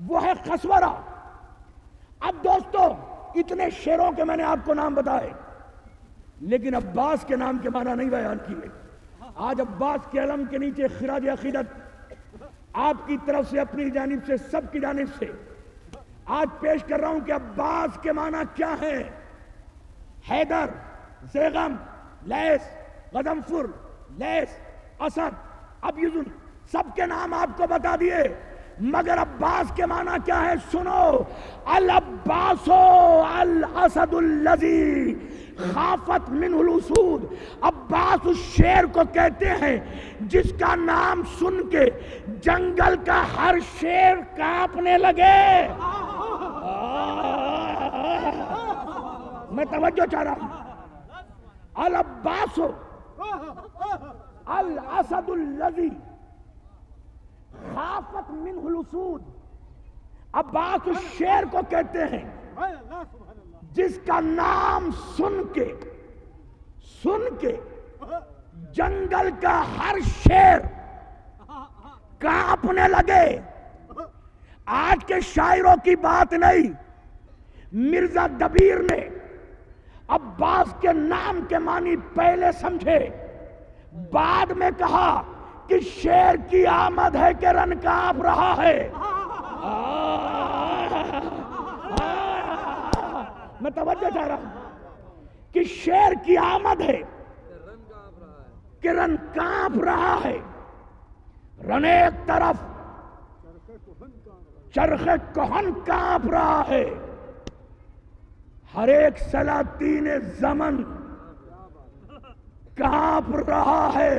وہ ہے خسورہ۔ اب دوستو، اتنے شیروں کے میں نے آپ کو نام بتائے، لیکن عباس کے نام کے معنی نہیں بیان کیے۔ آج عباس کے علم کے نیچے خراج عقیدت آپ کی طرف سے، اپنی جانب سے، سب کی جانب سے آج پیش کر رہا ہوں کہ عباس کے معنی کیا ہیں۔ حیدر، زیغم، لیس، غضنفر، لیس، اسد، ابیض، سب کے نام آپ کو بتا دیے، مگر عباس کے معنی کیا ہے سنو۔ العباس الاسد الذی خافت منہ الاسود۔ عباس اس شیر کو کہتے ہیں جس کا نام سن کے جنگل کا ہر شیر کانپنے لگے۔ میں توجہ چاہ رہا ہوں۔ العباس الاسد الذی خافت منہ الاسود۔ عباس اس شیر کو کہتے ہیں جس کا نام سن کے جنگل کا ہر شیر کانپنے لگے۔ آج کے شاعروں کی بات نہیں، مرزا دبیر نے عباس کے نام کے معنی پہلے سمجھے، بعد میں کہا کہ شیر کی آمد ہے کہ رن کانپ رہا ہے۔ میں توجہ چاہ رہا ہوں کہ شیر کی آمد ہے کہ رن کانپ رہا ہے۔ رن ایک طرف، چرخ کہن کانپ رہا ہے، ہر ایک سلاطین زمن کانپ رہا ہے۔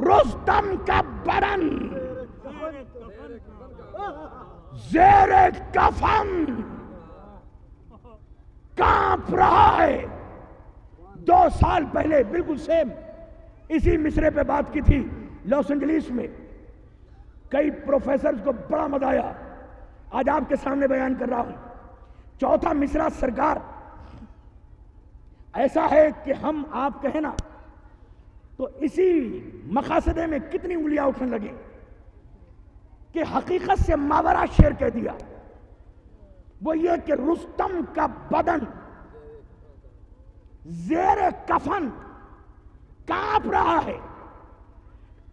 رستم کا بدن زیر کفن کانپ رہا ہے۔ 2 سال پہلے بالکل سیم اسی مصرے پہ بات کی تھی لاس اینجلیس میں، کئی پروفیسرز کو بڑا مزہ آیا، آج آپ کے سامنے بیان کر رہا ہوں۔ چوتھا مصرع سرکار ایسا ہے کہ ہم آپ کہیں نا تو اسی مقاصدے میں کتنی انگلیاں اٹھنے لگیں کہ حقیقت سے ماورا شعر کہہ دیا۔ وہ یہ کہ رستم کا بدن زیر کفن کانپ رہا ہے۔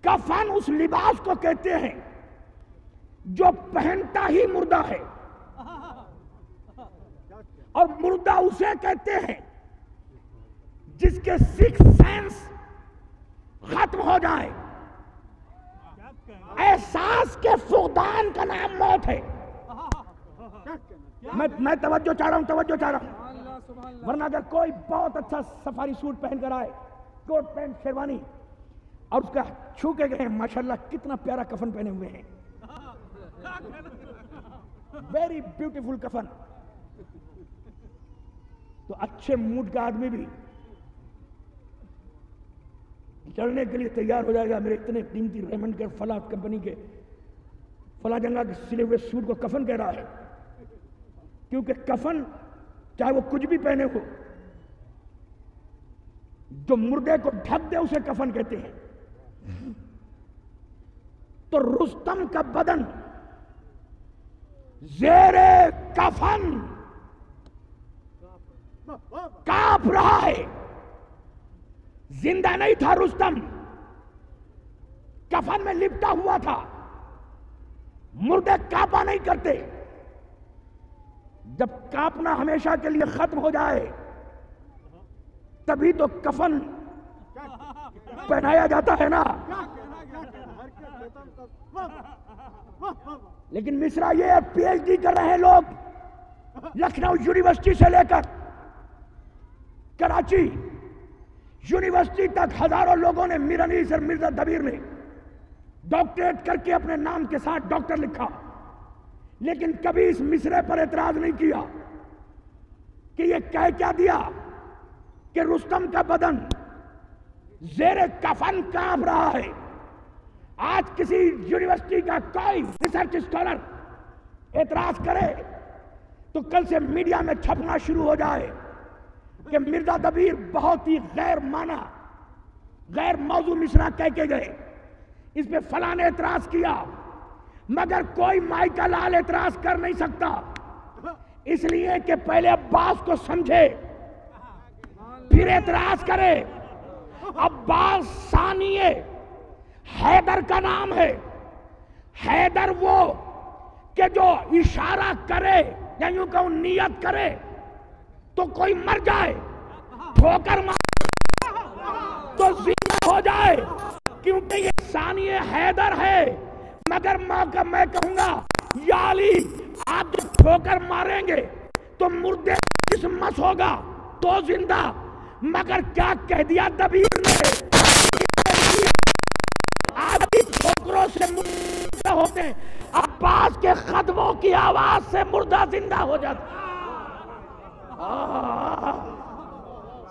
کفن اس لباس کو کہتے ہیں جو پہنتا ہی مردہ ہے، اور مردہ اسے کہتے ہیں جس کے 6 سینس ختم ہو جائے۔ احساس کے فقدان کا نام موت ہے۔ میں توجہ چاہ رہا ہوں، ورنہ اگر کوئی بہت اچھا سفاری سوٹ پہن کر آئے، کوٹ پینٹ شیروانی، اور اس کا چھو کے گئے ماشاءاللہ کتنا پیارا کفن پہنے ہوئے ہیں، ویری بیوٹیفل کفن، تو اچھے موڈ کا آدمی بھی چلنے کے لیے تیار ہو جائے گا۔ میرے اتنے قیمتی ریمنڈ کے فلاں کمپنی کے فلاں جنگا کے سلے ہوئے سوٹ کو کفن کہہ رہا ہے، کیونکہ کفن چاہے وہ کچھ بھی پہنے ہو، جو مردے کو ڈھک دے اسے کفن کہتے ہیں۔ تو رستم کا بدن زیر کفن کانپ رہا ہے۔ زندہ نہیں تھا رستم، کفن میں لپٹا ہوا تھا۔ مردے کانپا نہیں کرتے، جب کانپنا ہمیشہ کے لیے ختم ہو جائے تبھی تو کفن پہنایا جاتا ہے نا۔ لیکن مصرا یہ پی ایچ ڈی کر رہے لوگ لکھنؤ یونیورسٹی سے لے کر کراچی یونیورسٹی تک ہزاروں لوگوں نے میر انیس اور مرزا دبیر نے ڈاکٹریٹ کر کے اپنے نام کے ساتھ ڈاکٹر لکھا، لیکن کبھی اس مصرے پر اعتراض نہیں کیا کہ یہ کہہ کیا دیا کہ رستم کا بدن زیر کفن کانپ رہا ہے۔ آج کسی یونیورسٹی کا کوئی ریسرچ اسکالر اعتراض کرے تو کل سے میڈیا میں چھپنا شروع ہو جائے کہ مرزا دبیر بہت ہی غیر معنی غیر موضوع مصرع کہہ کے گئے، اس پہ فلاں نے اعتراض کیا، مگر کوئی مائیکا لال اعتراض کر نہیں سکتا، اس لیے کہ پہلے عباس کو سمجھے پھر اعتراض کرے۔ عباس ثانی حیدر کا نام ہے، حیدر وہ کہ جو اشارہ کرے یا یوں کہوں نیت کرے تو کوئی مر جائے، ٹھوکر مار تو زندہ ہو جائے، کیونکہ یہ ثانی حیدر ہے۔ مگر میں کہوں گا یا علی آپ جو ٹھوکر ماریں گے تو مردے جسم مس ہوگا تو زندہ، مگر کیا کہہ دیا دبیر نے، آدمی ٹھوکروں سے مردہ ہوتے ہیں، عباس کے قدموں کی آواز سے مردہ زندہ ہو جاتا۔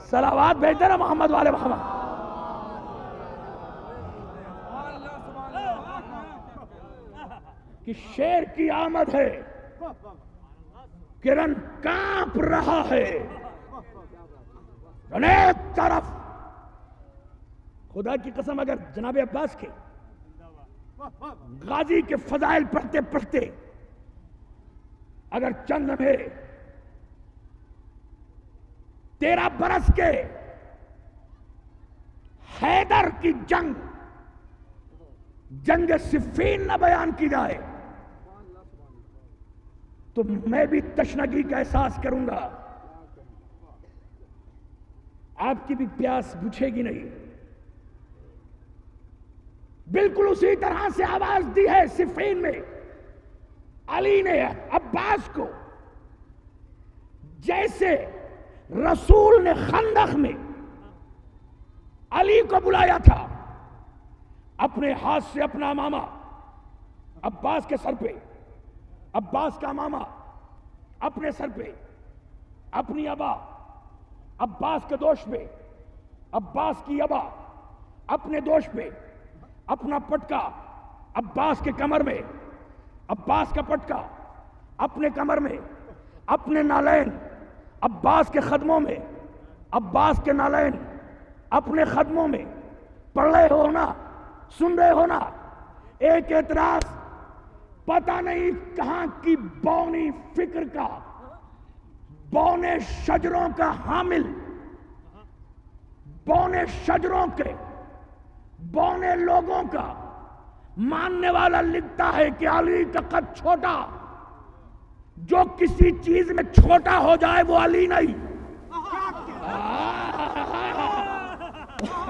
صلوات بھیجتے نا محمد والے محمد۔ کہ شیر کی آمد ہے، کرن کانپ رہا ہے، ایک طرف خدا کی قسم اگر جناب عباس کے غازی کے فضائل پڑھتے پڑھتے اگر چند لمحے 13 برس کے حیدر کی جنگ صفین نہ بیان کی جائے تو میں بھی تشنگی کا احساس کروں گا، آپ کی بھی پیاس بجھے گی نہیں۔ بالکل اسی طرح سے آواز دی ہے صفین میں علی نے عباس کو، جیسے رسول نے خندق میں علی کو بلایا تھا، اپنے ہاتھ سے اپنا امامہ عباس کے سر پہ، عباس کا امامہ اپنے سر پہ، اپنی ابا عباس کے دوش پہ، عباس کی ابا اپنے دوش پہ، اپنا پٹکا عباس کے کمر میں، عباس کا پٹکا اپنے کمر میں، اپنے نالین عباس کے خدموں میں، عباس کے نالین اپنے خدموں میں، پڑھ رہے ہونا، سن رہے ہونا۔ ایک اعتراض پتہ نہیں کہاں کی بونی فکر کا، بونے شجروں کا حامل، بونے شجروں کے بونے لوگوں کا ماننے والا لکھتا ہے کہ علی کا قد چھوٹا، جو کسی چیز میں چھوٹا ہو جائے وہ علی نہیں۔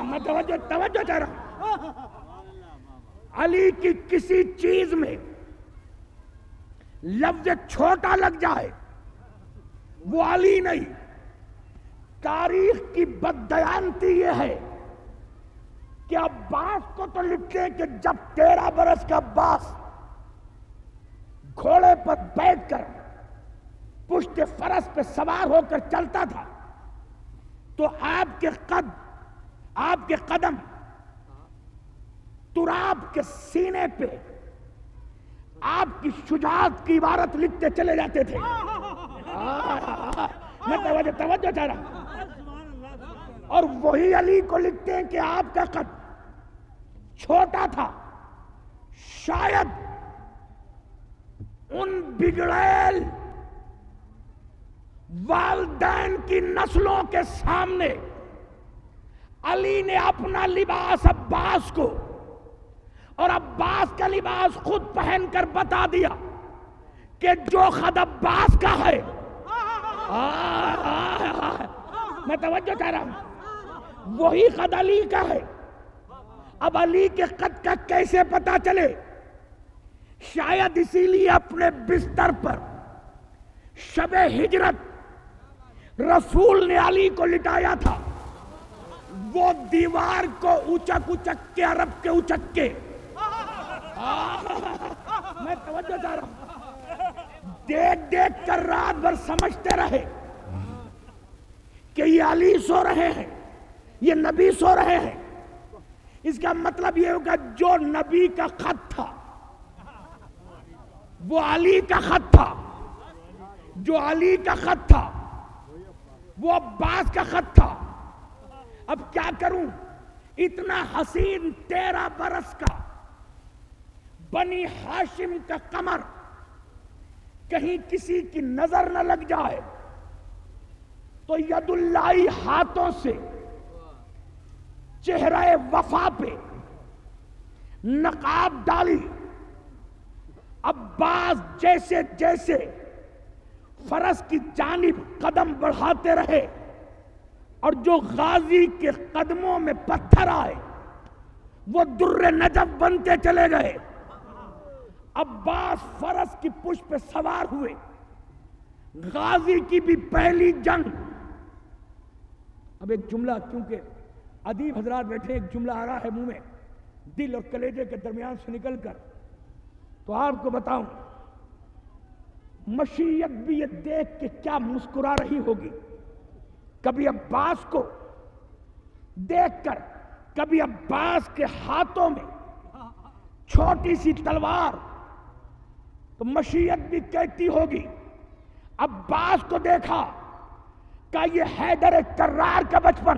میں توجہ چاہ رہا ہوں، علی کی کسی چیز میں لفظ چھوٹا لگ جائے وہ علی نہیں۔ تاریخ کی بددیانتی یہ ہے کہ عباس کو تو لکھتے ہیں کہ جب 13 برس کا عباس گھوڑے پر بیٹھ کر پشت فرس پہ سوار ہو کر چلتا تھا تو آپ کے قدم تراب کے سینے پہ آپ کی شجاعت کی عبارت لکھتے چلے جاتے تھے۔ میں توجہ چاہ رہا ہوں، اور وہی علی کو لکھتے ہیں کہ آپ کا قد چھوٹا تھا، شاید ان بگڑیل والدین کی نسلوں کے سامنے علی نے اپنا لباس عباس کو اور عباس کا لباس خود پہن کر بتا دیا کہ جو خد عباس کا ہے۔ میں توجہ کہہ رہا ہوں، وہی خد علی کا ہے۔ اب علی کے قد کا کیسے پتا چلے؟ شاید اسی لیے اپنے بستر پر شب ہجرت رسول نے علی کو لٹایا تھا. وہ دیوار کو اچک اچک کے عرب کے اچک کے میں توجہ چاہ رہا ہوں، دیکھ دیکھ کر رات بھر سمجھتے رہے کہ یہ علی سو رہے ہیں، یہ نبی سو رہے ہیں. اس کا مطلب یہ ہوگا جو نبی کا خط تھا وہ علی کا خط تھا، جو علی کا خط تھا وہ عباس کا خط تھا. اب کیا کروں؟ اتنا حسین 13 برس کا بنی ہاشم کا قمر کہیں کسی کی نظر نہ لگ جائے تو ید اللہ ہاتھوں سے چہرہ وفا پہ نقاب ڈالی. عباس جیسے جیسے فرس کی جانب قدم بڑھاتے رہے اور جو غازی کے قدموں میں پتھر آئے وہ در نجف بنتے چلے گئے. عباس فرس کی پشت پہ سوار ہوئے. غازی کی بھی پہلی جنگ. اب ایک جملہ، کیونکہ ادیب حضرات بیٹھے، ایک جملہ آ رہا ہے منہ میں دل اور کلیجے کے درمیان سے نکل کر، تو آپ کو بتاؤں مشیت بھی یہ دیکھ کے کیا مسکرا رہی ہوگی. کبھی عباس کو دیکھ کر، کبھی عباس کے ہاتھوں میں چھوٹی سی تلوار، تو مشیت بھی کہتی ہوگی عباس کو دیکھا کہ یہ حیدر کرار کا بچپن،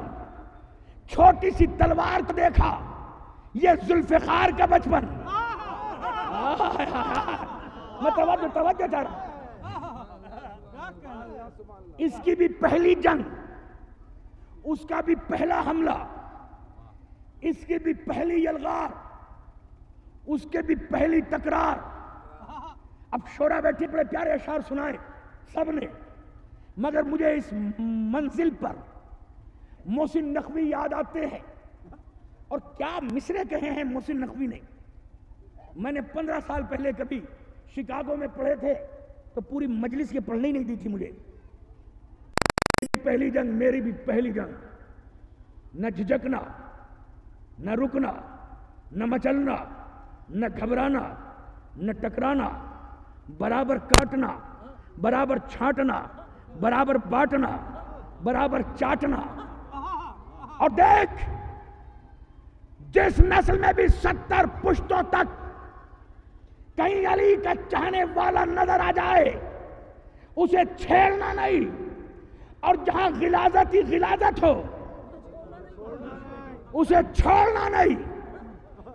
چھوٹی سی تلوار کو دیکھا یہ ذوالفقار کا بچپن. میں توجہ چاہ رہا. اس کی بھی پہلی جنگ، اس کا بھی پہلا حملہ، اس کی بھی پہلی یلغار، اس کے بھی پہلی تکرار. اب شورا بیٹھے بڑے پیارے اشعار سنائے سب نے، مگر مجھے اس منزل پر محسن نقوی یاد آتے ہیں. اور کیا مصرے کہے ہیں محسن نقوی نے. میں نے 15 سال پہلے کبھی شکاگو میں پڑھے تھے تو پوری مجلس کے پڑھنے ہی نہیں دی تھی مجھے. پہلی جنگ میری بھی پہلی جنگ. نہ جھجکنا، نہ رکنا، نہ مچلنا، نہ گھبرانا، نہ ٹکرانا، برابر کاٹنا، برابر چھانٹنا، برابر بانٹنا، برابر چاٹنا. اور دیکھ، جس نسل میں بھی 70 پشتوں تک کہیں علی کا چاہنے والا نظر آ جائے اسے چھیڑنا نہیں، اور جہاں غلاظت ہی غلاظت ہو اسے چھوڑنا نہیں.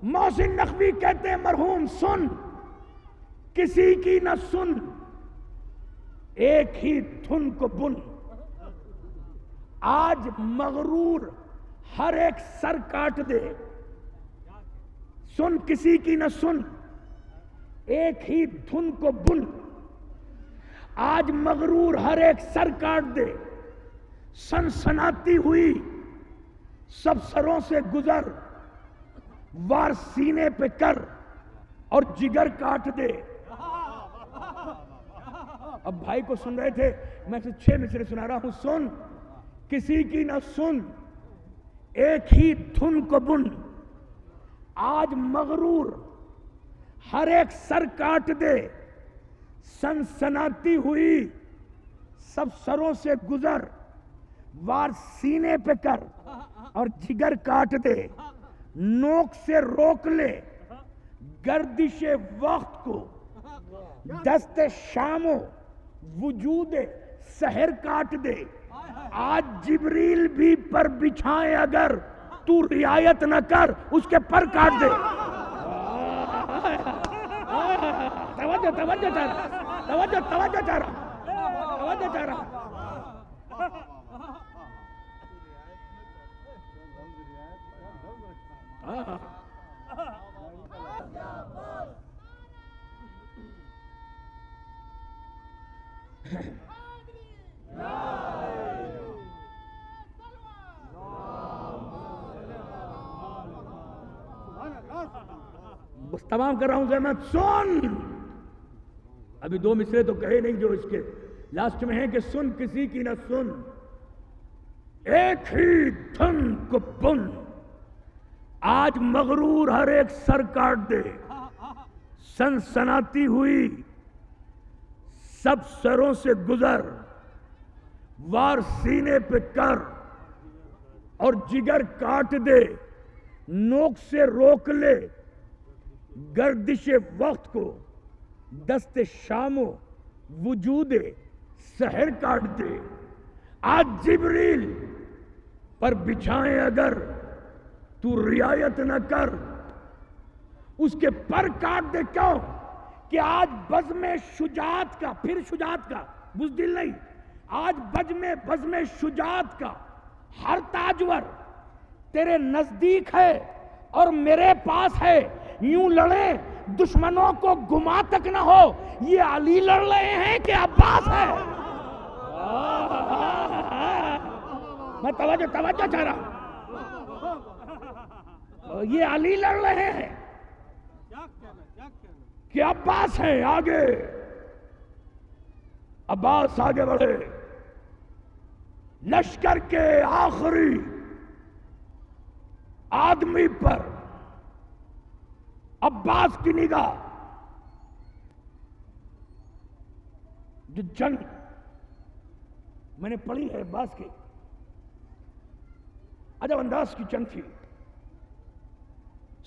محسن نقوی کہتے ہیں مرحوم سن، کسی کی نہ سن، ایک ہی دھن کو بن. آج مغرور ہر ایک سر کاٹ دے. سن، کسی کی نہ سن، ایک ہی دھن کو بن. آج مغرور ہر ایک سر کاٹ دے. سنسناتی ہوئی سب سروں سے گزر، وار سینے پہ کر اور جگر کاٹ دے. اب بھائی کو سن رہے تھے، میں سے 6 مصرے سنا رہا ہوں. سن، کسی کی نہ سن، ایک ہی دھن کو بن. آج مغرور ہر ایک سر کاٹ دے. سنسناتی ہوئی سب سروں سے گزر، وار سینے پہ کر اور جگر کاٹ دے. نوک سے روک لے گردش وقت کو، دست شام و وجود سحر کاٹ دے. آج جبریل بھی پر بچھائے اگر تو رعایت نہ کر اس کے پر کاٹ دے. توجہ چاہ رہا، توجہ چاہ رہا. بس تمام کر رہا ہوں زحمت سن. ابھی 2 مصرے تو کہے نہیں جو اس کے لاسٹ میں ہیں کہ سن کسی کی نہ سن، ایک ہی دھن کو بن، آج مغرور ہر ایک سر کاٹ دے. سنسناتی ہوئی سب سروں سے گزر، وار سینے پہ کر اور جگر کاٹ دے، نوک سے روک لے گردش وقت کو، دست شام و وجود سحر کاٹ دے. آج جبریل پر بچھائیں اگر تو رعایت نہ کر، اس کے پر کاٹ دے. کیوں کہ آج بزم شجاعت کا، پھر شجاعت کا، بزدل نہیں، آج بزم شجاعت کا ہر تاجور تیرے نزدیک ہے اور میرے پاس ہے. یوں لڑیں دشمنوں کو گما تک نہ ہو. یہ علی لڑ رہے ہیں کہ عباس ہے؟ میں توجہ چاہ رہا ہوں. یہ علی لڑ رہے ہیں کہ عباس ہے؟ آگے عباس آگے بڑھے. لشکر کے آخری آدمی پر عباس کی نگاہ. جو جنگ میں نے پڑھی ہے عباس کی، عجب انداز کی جنگ تھی.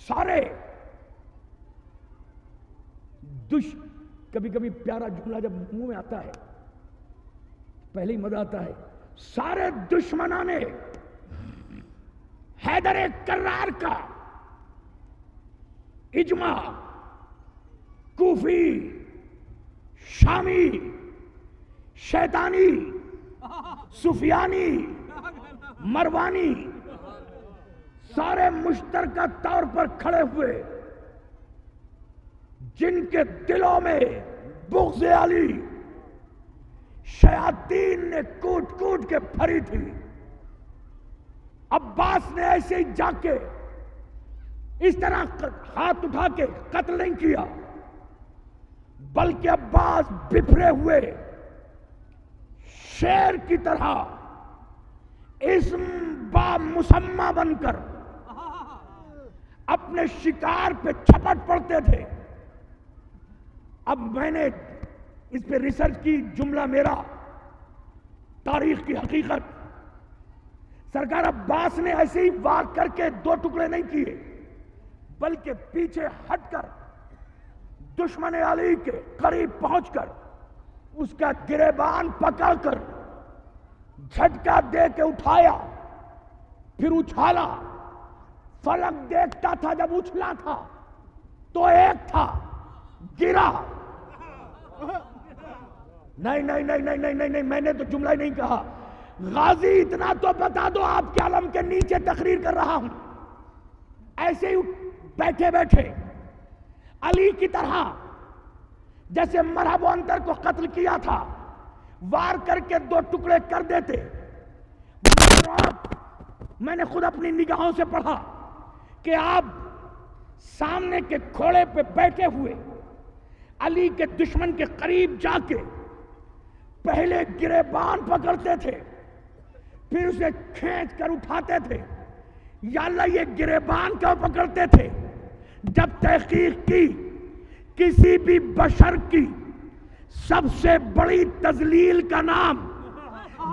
سارے کبھی کبھی پیارا جملہ جب منہ میں آتا ہے پہلے ہی مزہ آتا ہے. سارے دشمنوں نے حیدر کرار کا اجماع، کوفی، شامی، شیطانی، سفیانی، مروانی، سارے مشترکہ طور پر کھڑے ہوئے، جن کے دلوں میں بغض علی شیاطین نے کوٹ کوٹ کے بھری تھی. عباس نے ایسے ہی جا کے اس طرح ہاتھ اٹھا کے قتل نہیں کیا، بلکہ عباس بفرے ہوئے شیر کی طرح اسم با مسمہ بن کر اپنے شکار پہ چھپٹ پڑتے تھے. اب میں نے اس پہ ریسرچ کی، جملہ میرا، تاریخ کی حقیقت. سرکار عباس نے ایسے ہی وار کر کے 2 ٹکڑے نہیں کیے، بلکہ پیچھے ہٹ کر دشمن علی کے قریب پہنچ کر اس کا گریبان پکڑ کر جھٹکا دے کے اٹھایا، پھر اچھالا. فلک دیکھتا تھا جب اچھلا تھا تو ایک تھا، گرا. نہیں، میں نے تو جملہ ہی نہیں کہا. غازی اتنا تو بتا دو، آپ کے علم کے نیچے تقریر کر رہا ہوں. ایسے ہی بیٹھے بیٹھے علی کی طرح جیسے مرحب و انتر کو قتل کیا تھا، وار کر کے 2 ٹکڑے کر دیتے. میں نے خود اپنی نگاہوں سے پڑھا کہ آپ سامنے کے گھوڑے پہ بیٹھے ہوئے علی کے دشمن کے قریب جا کے پہلے گریبان پکڑتے تھے، پھر اسے کھینچ کر اٹھاتے تھے. یا اللہ یہ گریبان کیوں پکڑتے تھے؟ جب تحقیق کی، کسی بھی بشر کی سب سے بڑی تذلیل کا نام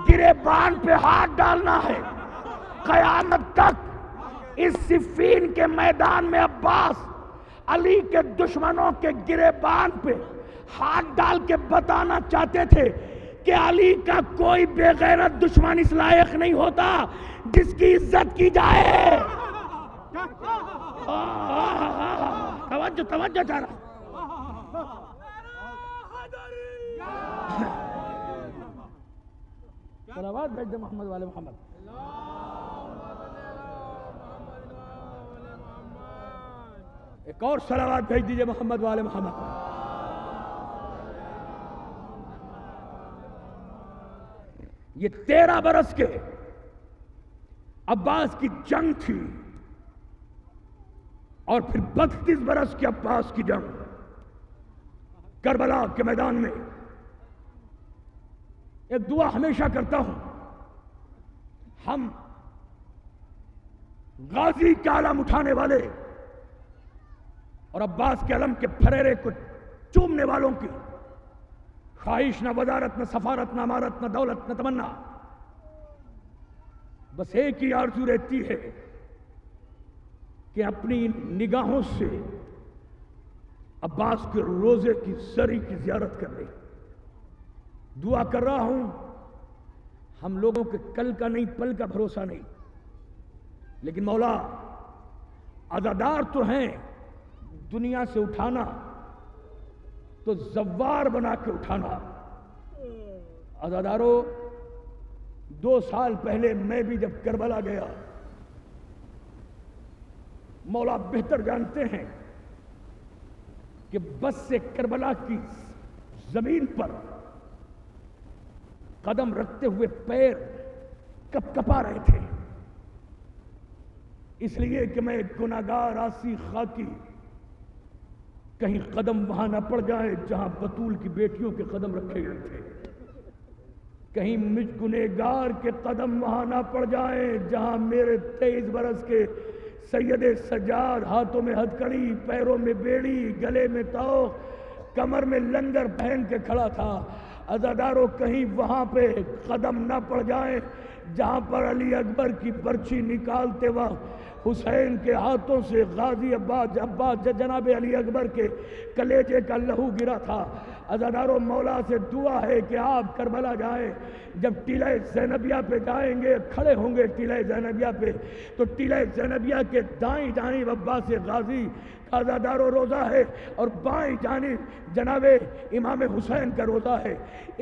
گریبان پہ ہاتھ ڈالنا ہے. قیامت تک اس صفین کے میدان میں عباس علی کے دشمنوں کے گریبان پہ ہاتھ ڈال کے بتانا چاہتے تھے کہ علی کا کوئی بے غیرت دشمن اس لائق نہیں ہوتا جس کی عزت کی جائے. توجہ چاہ رہا. صلوات بھیج دے محمد والے محمد. ایک اور صلوات بھیج دیجئے محمد والے محمد. یہ 13 برس کے عباس کی جنگ تھی اور پھر 32 برس کے عباس کی جنگ کربلا کے میدان میں ایک دعا ہمیشہ کرتا ہوں، ہم غازی کا علم اٹھانے والے اور عباس کے علم کے پھریرے کو چومنے والوں کی خواہش نہ وزارت، نہ سفارت، نہ امارت، نہ دولت، نہ تمنا، بس ایک ہی آرزو رہتی ہے کہ اپنی نگاہوں سے عباس کے روزے کی زری کی زیارت کر لیں۔ دعا کر رہا ہوں، ہم لوگوں کے کل کا نہیں، پل کا بھروسہ نہیں، لیکن مولا عزادار تو ہیں، دنیا سے اٹھانا تو زوار بنا کے اٹھانا۔ عزاداروں، 2 سال پہلے میں بھی جب کربلا گیا، مولا بہتر جانتے ہیں کہ بس سے کربلا کی زمین پر قدم رکھتے ہوئے پیر کپ کپا رہے تھے، اس لیے کہ میں گناہگار آسی خاکی کہیں قدم وہاں نہ پڑ جائے جہاں بطول کی بیٹیوں کے قدم رکھے گئے تھے، کہیں مجھ گنہگار کے قدم وہاں نہ پڑ جائیں جہاں میرے 23 برس کے سید سجاد ہاتھوں میں ہتھکڑی، پیروں میں بیڑی، گلے میں توق، کمر میں لنگر پہن کے کھڑا تھا۔ عزاداروں، کہیں وہاں پہ قدم نہ پڑ جائیں جہاں پر علی اکبر کی برچھی نکالتے وقت حسین کے ہاتھوں سے غازی عباس جناب علی اکبر کے کلیجے کا لہو گرا تھا۔ عزاداروں، مولا سے دعا ہے کہ آپ کربلا جائیں، جب ٹیلہ زینبیہ پہ جائیں گے، کھڑے ہوں گے ٹیلہ زینبیہ پہ، تو ٹیلہ زینبیہ کے دائیں جانب عباس غازی کا عزاداروں روزہ ہے اور بائیں جانب جناب امام حسین کا روزہ ہے۔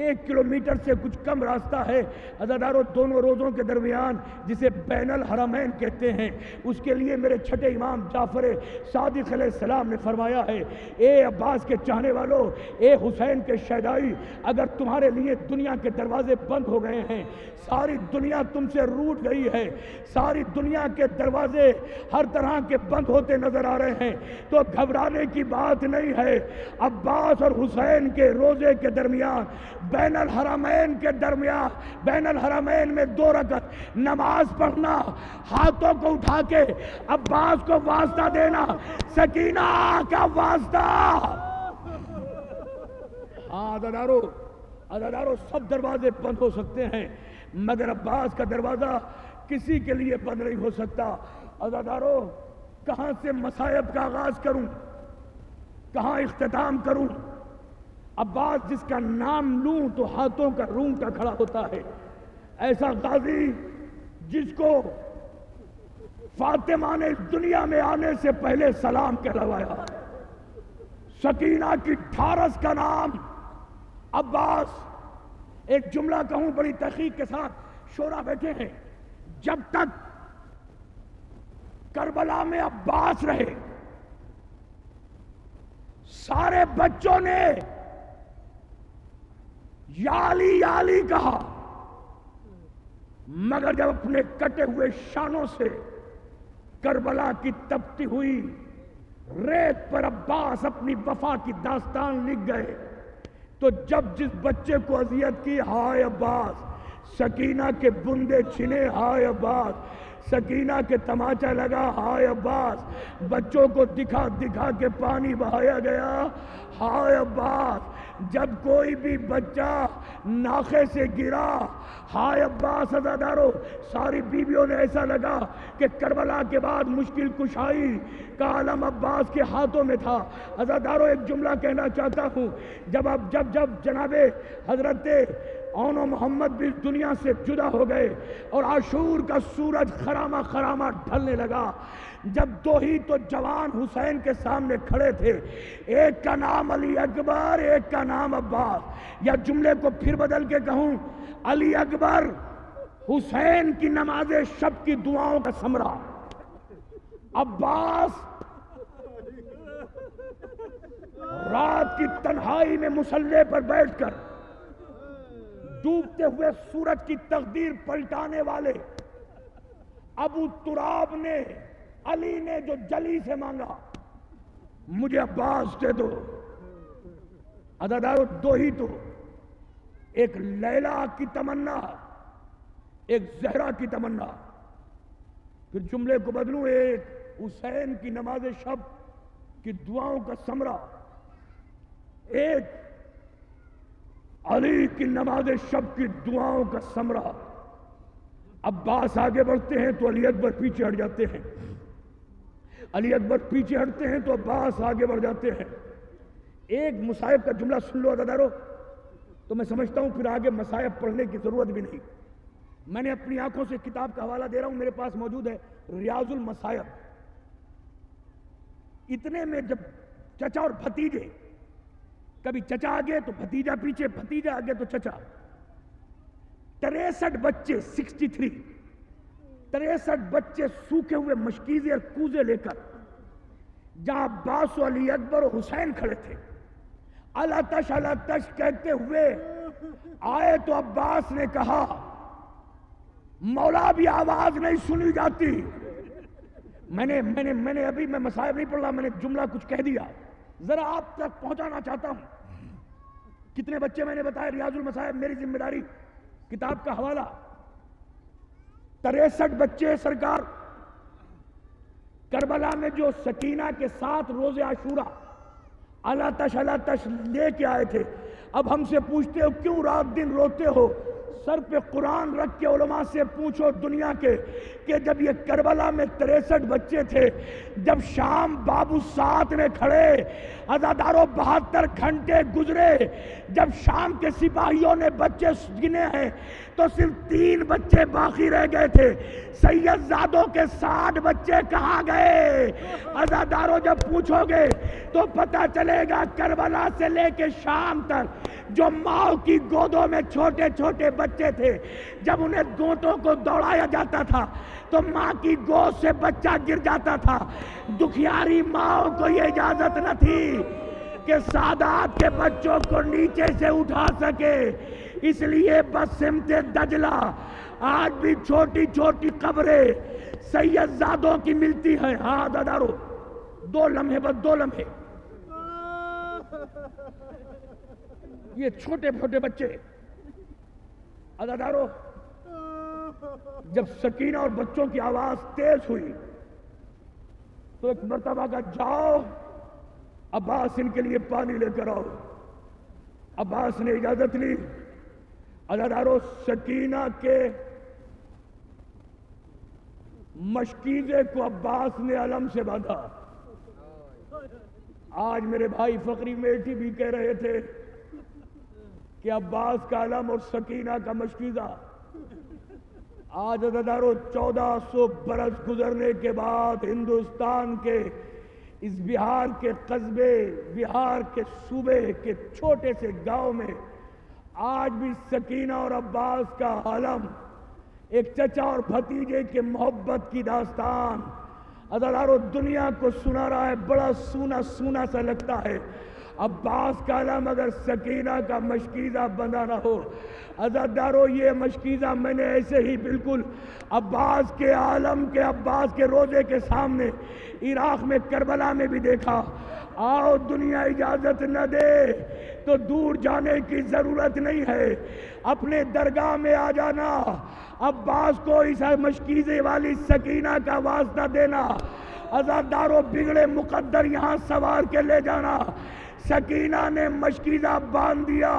1 کلومیٹر سے کچھ کم راستہ ہے عزاداروں دونوں روزوں کے درمیان، جسے بین الحرمین کہتے ہیں۔ اس کے لیے میرے چھٹے امام جعفر صادق علیہ السلام نے فرمایا ہے، اے عباس کے چاہنے والوں، اے حسین کے شیدائی، اگر تمہارے لیے دنیا کے دروازے بند ہو گئے ہیں، ساری دنیا تم سے روٹھ گئی ہے، ساری دنیا کے دروازے ہر طرح کے بند ہوتے نظر آ رہے ہیں، تو گھبرانے کی بات نہیں ہے۔ عباس اور حسین کے روزے کے درمیان، بین الحرمین کے درمیان، بین الحرمین میں 2 رکعت نماز پڑھنا، ہاتھوں کو اٹھا کے عباس کو واسطہ دینا، سکینہ کا واسطہ۔ ہاں عزاداروں، سب دروازے بند ہو سکتے ہیں مگر عباس کا دروازہ کسی کے لیے بند نہیں ہو سکتا۔ عزاداروں، کہاں سے مصائب کا آغاز کروں، کہاں اختتام کروں؟ عباس جس کا نام لوں تو ہاتھوں کا رونگٹا کھڑا ہوتا ہے، ایسا غازی جس کو فاطمہ نے دنیا میں آنے سے پہلے سلام کہلوایا، سکینہ کی ٹھارس کا نام عباس۔ ایک جملہ کہوں بڑی تحقیق کے ساتھ، شورا بیٹھے ہیں، جب تک کربلا میں عباس رہے سارے بچوں نے یا علی یا علی کہا، مگر جب اپنے کٹے ہوئے شانوں سے کربلا کی تپتی ہوئی ریت پر عباس اپنی وفا کی داستان لکھ گئے، تو جب جس بچے کو اذیت کی، ہائے عباس، سکینہ کے بندے چھنے، ہائے عباس، سکینہ کے تماچا لگا، ہائے عباس، بچوں کو دکھا دکھا کے پانی بہایا گیا، ہائے عباس، جب کوئی بھی بچہ ناخے سے گرا، ہائے عباس۔ عزاداروں، ساری بیویوں نے ایسا لگا کہ کربلا کے بعد مشکل کشائی کا علم عباس کے ہاتھوں میں تھا۔ عزاداروں، ایک جملہ کہنا چاہتا ہوں، جب جناب حضرت اون و محمد بھی دنیا سے جدا ہو گئے اور عاشور کا سورج خرامہ خرامہ ڈھلنے لگا، جب 2 ہی تو جوان حسین کے سامنے کھڑے تھے، ایک کا نام علی اکبر، ایک کا نام عباس، یا جملے کو پھر بدل کے کہوں، علی اکبر حسین کی نماز شب کی دعاؤں کا ثمرہ، عباس رات کی تنہائی میں مصلی پر بیٹھ کر ڈوبتے ہوئے سورج کی تقدیر پلٹانے والے ابو تراب نے علی نے جو جلی سے مانگا مجھے عباس دے دو، عزادارو دو ہی تو، ایک لیلا کی تمنا، ایک زہرا کی تمنا۔ پھر جملے کو بدلوں، ایک حسین کی نماز شب کی دعاؤں کا ثمرہ، ایک علی کی نماز شب کی دعاؤں کا ثمرہ۔ عباس آگے بڑھتے ہیں تو علی اکبر پیچھے ہٹ جاتے ہیں، علی اکبر پیچھے ہٹتے ہیں تو عباس آگے بڑھ جاتے ہیں۔ ایک مصائب کا جملہ سن لو عزادارو، تو میں سمجھتا ہوں پھر آگے مصائب پڑھنے کی ضرورت بھی نہیں۔ میں نے اپنی آنکھوں سے کتاب کا حوالہ دے رہا ہوں، میرے پاس موجود ہے، ریاض المصائب۔ اتنے میں جب چچا اور بھتیجے، کبھی چچا آگے تو بھتیجا پیچھے، بھتیجا آگے تو چچا، 63 بچے، 63 بچے سوکھے ہوئے مشکیزے اور کوزے لے کر جہاں عباس و علی اکبر و حسین کھڑے تھے، الاتش الاتش کہتے ہوئے آئے تو عباس نے کہا مولا بھی آواز نہیں سنی جاتی۔ میں نے ابھی میں مصائب نہیں پڑھ رہا، میں نے جملہ کچھ کہہ دیا، ذرا آپ تک پہنچانا چاہتا ہوں۔ کتنے بچے میں نے بتایا، ریاض المصائب میری ذمہ داری، کتاب کا حوالہ، 63 بچے سرکار کربلا میں جو سکینہ کے ساتھ روز عاشورہ الاتش لے کے آئے تھے۔ اب ہم سے پوچھتے ہو کیوں رات دن روتے ہو، سر پہ قرآن رکھ کے علماء سے پوچھو دنیا کے کہ جب یہ کربلا میں 63 بچے تھے، جب شام بابو سات میں کھڑے، عزادارو 72 گھنٹے گزرے، جب شام کے سپاہیوں نے بچے گنے ہیں تو صرف 3 بچے باقی رہ گئے تھے۔ سید زادوں کے 60 بچے کہاں گئے؟ عزادارو جب پوچھو گے تو پتہ چلے گا کربلا سے لے کے شام تک جو ماں کی گودوں میں چھوٹے چھوٹے بچے تھے، جب انہیں گونٹوں کو دوڑایا جاتا تھا تو ماں کی گود سے بچہ گر جاتا تھا۔ دکھیاری ماں کو یہ اجازت نہ تھی کہ سادات کے بچوں کو نیچے سے اٹھا سکے، اس لیے بسمت دجلہ آج بھی چھوٹی چھوٹی قبریں سید زادوں کی ملتی ہیں۔ ہاں دادارو، 2 لمحے بس 2 لمحے، یہ چھوٹے چھوٹے بچے، عزادارو جب سکینہ اور بچوں کی آواز تیز ہوئی تو ایک مرتبہ کا جاؤ عباس ان کے لیے پانی لے کر آؤ۔ عباس نے اجازت لی۔ عزادارو سکینہ کے مشکیزے کو عباس نے علم سے باندھا۔ آج میرے بھائی فقری میٹھی بھی کہہ رہے تھے کہ عباس کا علم اور سکینہ کا مشکیزہ، آج عزادارو 1400 برس گزرنے کے بعد ہندوستان کے اس بہار کے قصبے، بہار کے صوبے کے چھوٹے سے گاؤں میں آج بھی سکینہ اور عباس کا علم، ایک چچا اور بھتیجے کے محبت کی داستان عزادارو دنیا کو سنا رہا ہے۔ بڑا سونا سونا سا لگتا ہے۔ عباس کا علم اگر سکینہ کا مشکیزہ بندھا نہ ہو، عزادارو یہ مشکیزہ میں نے ایسے ہی بالکل عباس کے عالم کے، عباس کے روزے کے سامنے عراق میں کربلا میں بھی دیکھا۔ آؤ دنیا اجازت نہ دے تو دور جانے کی ضرورت نہیں ہے، اپنے درگاہ میں آ جانا، عباس کو اس مشکیزے والی سکینہ کا واسطہ دینا، عزادارو بگڑے مقدر یہاں سوار کے لے جانا۔ سکینہ نے مشکیزہ باندھ دیا،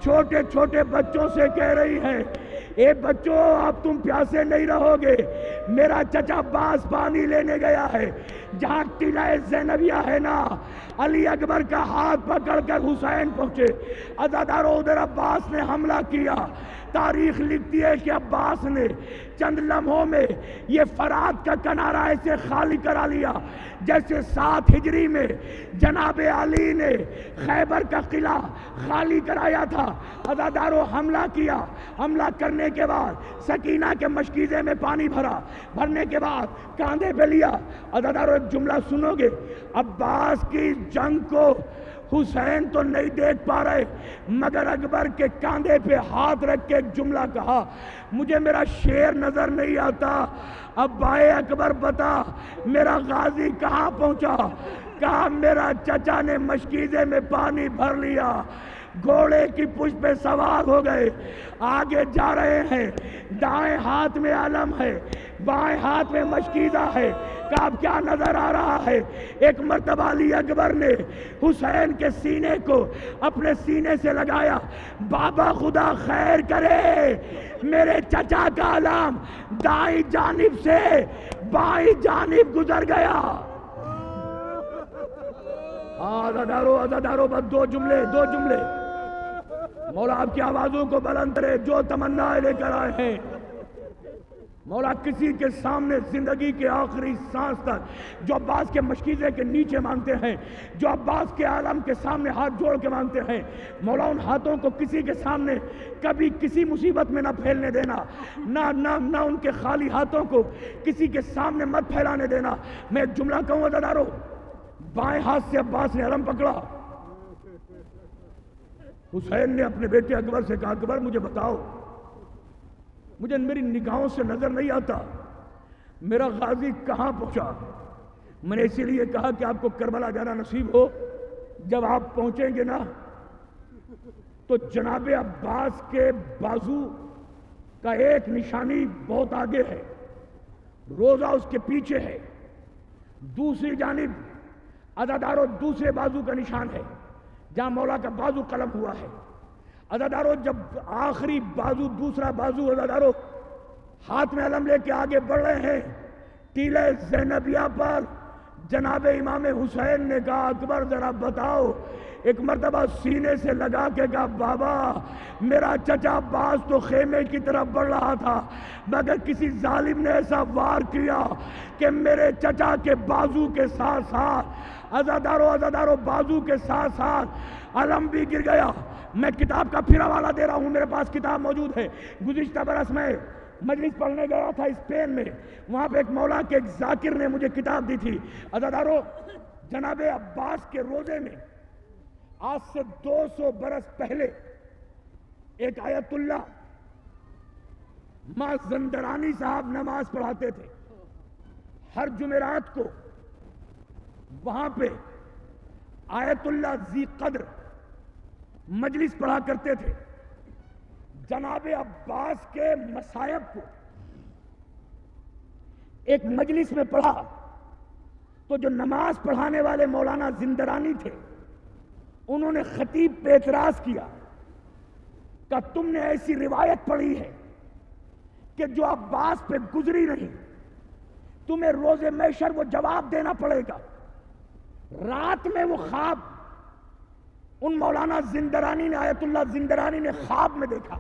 چھوٹے چھوٹے بچوں سے کہہ رہی ہے اے بچوں اب تم پیاسے نہیں رہو گے، میرا چچا عباس پانی لینے گیا ہے۔ جہاں قلعہ زینبیہ ہے نا، علی اکبر کا ہاتھ پکڑ کر حسین پہنچے، عزادارو ادھر عباس نے حملہ کیا۔ تاریخ لکھتی ہے کہ عباس نے چند لمحوں میں یہ فرات کا کنارہ ایسے خالی کرا لیا جیسے 7 ہجری میں جناب علی نے خیبر کا قلعہ خالی کرایا تھا۔ عزادارو حملہ کیا، حملہ کرنے کے بعد سکینہ کے مشکیزے میں پانی بھرا، بھرنے کے بعد کاندھے پہ لیا۔ عزادارو ایک جملہ سنو گے، عباس کی جنگ کو حسین تو نہیں دیکھ پا رہے مگر اکبر کے کاندھے پہ ہاتھ رکھ کے ایک جملہ کہا، مجھے میرا شیر نظر نہیں آتا، اب بھائی اکبر بتا میرا غازی کہاں پہنچا؟ کہا میرا چچا نے مشکیزے میں پانی بھر لیا، گھوڑے کی پشت پہ سوار ہو گئے، آگے جا رہے ہیں، دائیں ہاتھ میں علم ہے، بائیں ہاتھ میں مشکیزہ ہے، کہ اب کیا نظر آ رہا ہے؟ ایک مرتبہ علی اکبر نے حسین کے سینے کو اپنے سینے سے لگایا، بابا خدا خیر کرے میرے چچا کا علم دائیں جانب سے بائیں جانب گزر گیا۔ عزادارو بس دو جملے مولا آپ کی آوازوں کو بلند کرے، جو تمنا لے کر آئے ہیں مولا کسی کے سامنے زندگی کے آخری سانس تک جو عباس کے مشکیزے کے نیچے مانگتے ہیں، جو عباس کے عالم کے سامنے ہاتھ جوڑ کے مانگتے ہیں، مولا ان ہاتھوں کو کسی کے سامنے کبھی کسی مصیبت میں نہ پھیلنے دینا، نہ ان کے خالی ہاتھوں کو کسی کے سامنے مت پھیلانے دینا۔ میں ایک جملہ کہوں عزادارو، بائیں ہاتھ سے عباس نے علم پکڑا، حسین نے اپنے بیٹے اکبر سے کہا، اکبر مجھے بتاؤ، مجھے میری نگاہوں سے نظر نہیں آتا میرا غازی کہاں پہنچا۔ میں نے اسی لیے کہا کہ آپ کو کربلا جانا نصیب ہو، جب آپ پہنچیں گے نا تو جناب عباس کے بازو کا ایک نشانی بہت آگے ہے، روزہ اس کے پیچھے ہے، دوسری جانب عزادارو دوسرے بازو کا نشان ہے جہاں مولا کا بازو قلم ہوا ہے۔ عزادارو جب آخری بازو دوسرا بازو عزادارو ہاتھ میں علم لے کے آگے بڑھ رہے ہیں، ٹیلے زینبیہ پر جناب امام حسین نے کہا، اکبر ذرا بتاؤ، ایک مرتبہ سینے سے لگا کے کہا، بابا میرا چچا عباس تو خیمے کی طرف بڑھ رہا تھا مگر کسی ظالم نے ایسا وار کیا کہ میرے چچا کے بازو کے ساتھ ساتھ عزادارو بازو کے ساتھ ساتھ علم بھی گر گیا۔ میں کتاب کا پھر حوالہ دے رہا ہوں، میرے پاس کتاب موجود ہے۔ گزشتہ برس میں مجلس پڑھنے گیا تھا اسپین میں، وہاں پہ ایک مولا کے ایک ذاکر نے مجھے کتاب دی تھی۔ عزادارو جناب عباس کے روزے میں آج سے 200 برس پہلے ایک آیت اللہ ماں زندرانی صاحب نماز پڑھاتے تھے، ہر جمعرات کو وہاں پہ آیت اللہ ذی قدر مجلس پڑھا کرتے تھے۔ جناب عباس کے مصائب کو ایک مجلس میں پڑھا تو جو نماز پڑھانے والے مولانا زندرانی تھے انہوں نے خطیب پہ اعتراض کیا کہ تم نے ایسی روایت پڑھی ہے کہ جو عباس پہ گزری نہیں، تمہیں روز محشر وہ جواب دینا پڑے گا۔ رات میں وہ خواب ان مولانا زندرانی نے آیت اللہ زندرانی نے خواب میں دیکھا،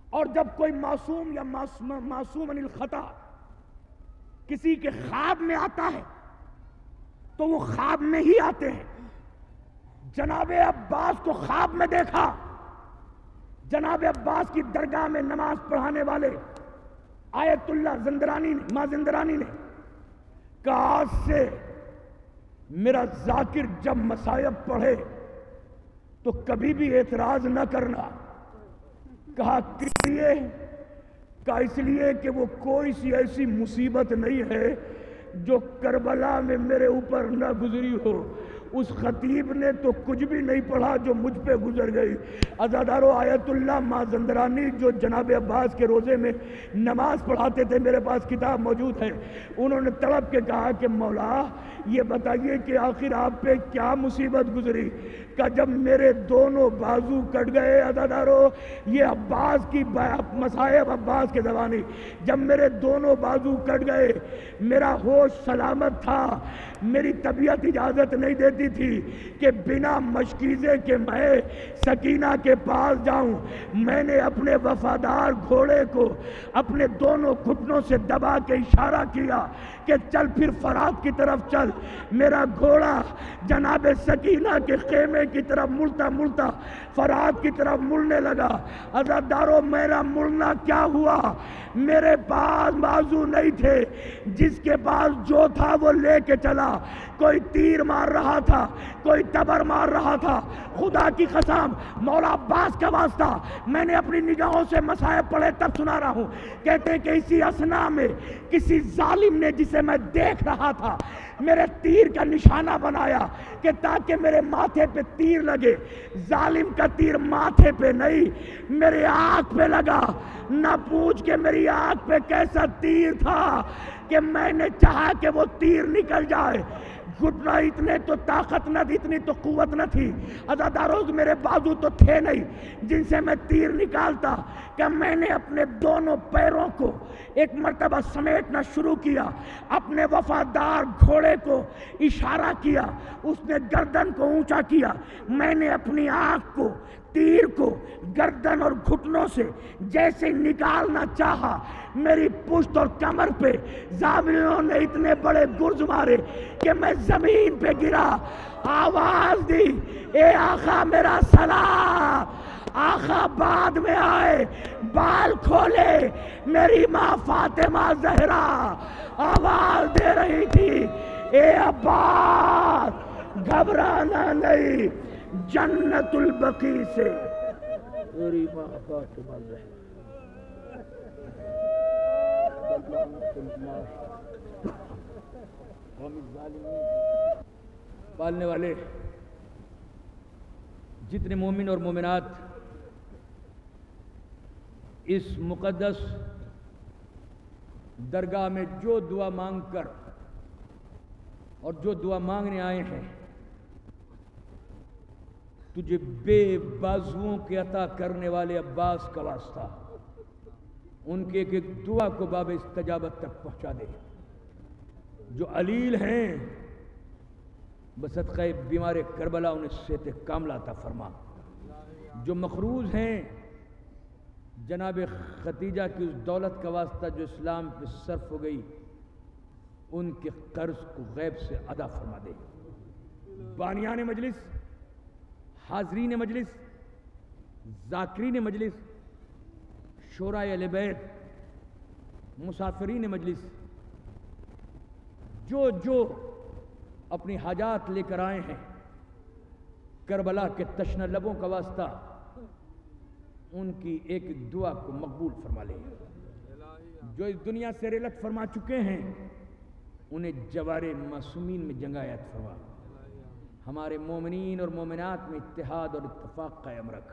اور جب کوئی معصوم یا معصوم عن الخطا کسی کے خواب میں آتا ہے تو وہ خواب میں ہی آتے ہیں۔ جناب عباس کو خواب میں دیکھا، جناب عباس کی درگاہ میں نماز پڑھانے والے آیت اللہ زندرانی نے ماں زندرانی نے کہا، آج سے میرا ذاکر جب مصائب پڑھے تو کبھی بھی اعتراض نہ کرنا۔ کہا اس لیے کہ وہ کوئی سی ایسی مصیبت نہیں ہے جو کربلا میں میرے اوپر نہ گزری ہو۔ اس خطیب نے تو کچھ بھی نہیں پڑھا جو مجھ پہ گزر گئی۔ عزادارو آیت اللہ ماں زندرانی جو جناب عباس کے روزے میں نماز پڑھاتے تھے، میرے پاس کتاب موجود ہے، انہوں نے تڑپ کے کہا کہ مولا یہ بتائیے کہ آخر آپ پہ کیا مصیبت گزری؟ کہ جب میرے دونوں بازو کٹ گئے عزادارو، یہ عباس کی مصائب عباس کے زبانی، جب میرے دونوں بازو کٹ گئے میرا ہوش سلامت تھا، میری طبیعت اجازت نہیں دیتی تھی کہ بنا مشکیزے کے میں سکینہ کے پاس جاؤں۔ میں نے اپنے وفادار گھوڑے کو اپنے دونوں گھٹنوں سے دبا کے اشارہ کیا کہ چل پھر فرات کی طرف چل۔ میرا گھوڑا جناب سکینہ کے خیمے کی طرف مڑتا مڑتا فرات کی طرف مڑنے لگا۔ عزادارو میرا مڑنا کیا ہوا؟ میرے پاس بازو نہیں تھے، جس کے پاس جو تھا وہ لے کے چلا۔ تھا، کوئی تیر مار رہا تھا، کوئی تبر مار رہا تھا. خدا کی قسم مولا عباس کا واسطہ میں نے اپنی نگاہوں سے مصائب پڑھے تب سنا رہا ہوں. کہتے ہیں کہ اسی اثنا میں کسی ظالم نے جسے میں دیکھ رہا تھا میرے تیر کا نشانہ بنایا کہ تاکہ میرے ماتھے پہ تیر لگے. ظالم کا تیر ماتھے پہ نہیں میرے آنکھ پہ لگا. نہ پوچھ کے میری آنکھ پہ کیسا تیر تھا کہ میں نے چاہا کہ وہ تیر نکل جائے. گھٹنا اتنے تو طاقت نہ تھی، اتنی تو قوت نہ تھی. عزاداروز میرے بازو تو تھے نہیں جن سے میں تیر نکالتا. کہ میں نے اپنے دونوں پیروں کو ایک مرتبہ سمیٹنا شروع کیا، اپنے وفادار گھوڑے کو اشارہ کیا، اس نے گردن کو اونچا کیا. میں نے اپنی آنکھ کو تیر کو گردن اور گھٹنوں سے جیسے نکالنا چاہا، میری پشت اور کمر پہ زاویوں نے اتنے بڑے گرز مارے کہ میں زمین پہ گرا. آواز دی اے آقا میرا سلام. آقا بعد میں آئے، بال کھولے. میری ماں فاطمہ زہرا آواز دے رہی تھی اے عباس گھبرانا نہیں، جنت البقیع سے. میری ماں فاطمہ زہرا پالنے والے جتنے مومن اور مومنات اس مقدس درگاہ میں جو دعا مانگ کر اور جو دعا مانگنے آئے ہیں، تجھے بے بازوؤں کے عطا کرنے والے عباس کا واسطہ ان کے ایک ایک دعا کو باب استجابت تک پہنچا دے. جو علیل ہیں بصدقہ بیمار کربلا انہیں صحت کاملہ عطا فرما. جو مقروض ہیں جناب ختیجہ کی اس دولت کا واسطہ جو اسلام پہ صرف ہو گئی، ان کے قرض کو غیب سے ادا فرما دے. بانیان مجلس، حاضرین مجلس، ذاکرین مجلس، شورائے اہل بیت، مسافرین مجلس، جو جو اپنی حاجات لے کر آئے ہیں کربلا کے تشنہ لبوں کا واسطہ، ان کی ایک ایک دعا کو مقبول فرما لے. جو اس دنیا سے رحلت فرما چکے ہیں انہیں جوار معصومین میں جنگایت فرما. ہمارے مومنین اور مومنات میں اتحاد اور اتفاق قائم رکھ.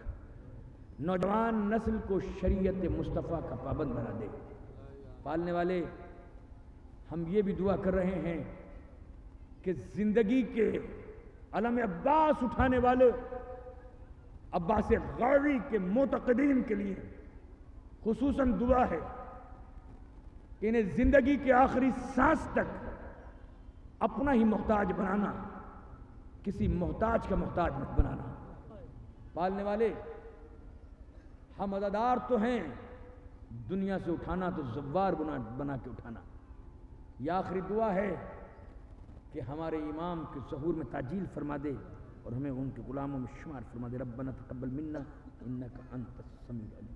نوجوان نسل کو شریعت مصطفیٰ کا پابند بنا دے. پالنے والے ہم یہ بھی دعا کر رہے ہیں کہ زندگی کے علم عباس اٹھانے والے عباس غوری کے معتقدین کے لیے خصوصاً دعا ہے کہ انہیں زندگی کے آخری سانس تک اپنا ہی محتاج بنانا، کسی محتاج کا محتاج مت بنانا. پالنے والے ہم عزادار تو ہیں، دنیا سے اٹھانا تو زوار بنا کے اٹھانا. یہ آخری دعا ہے کہ ہمارے امام کے ظہور میں تعجیل فرما دے اور ہمیں ان کے غلاموں میں شمار فرما دے. ربنا تقبل منا انک انت السمیع العلیم.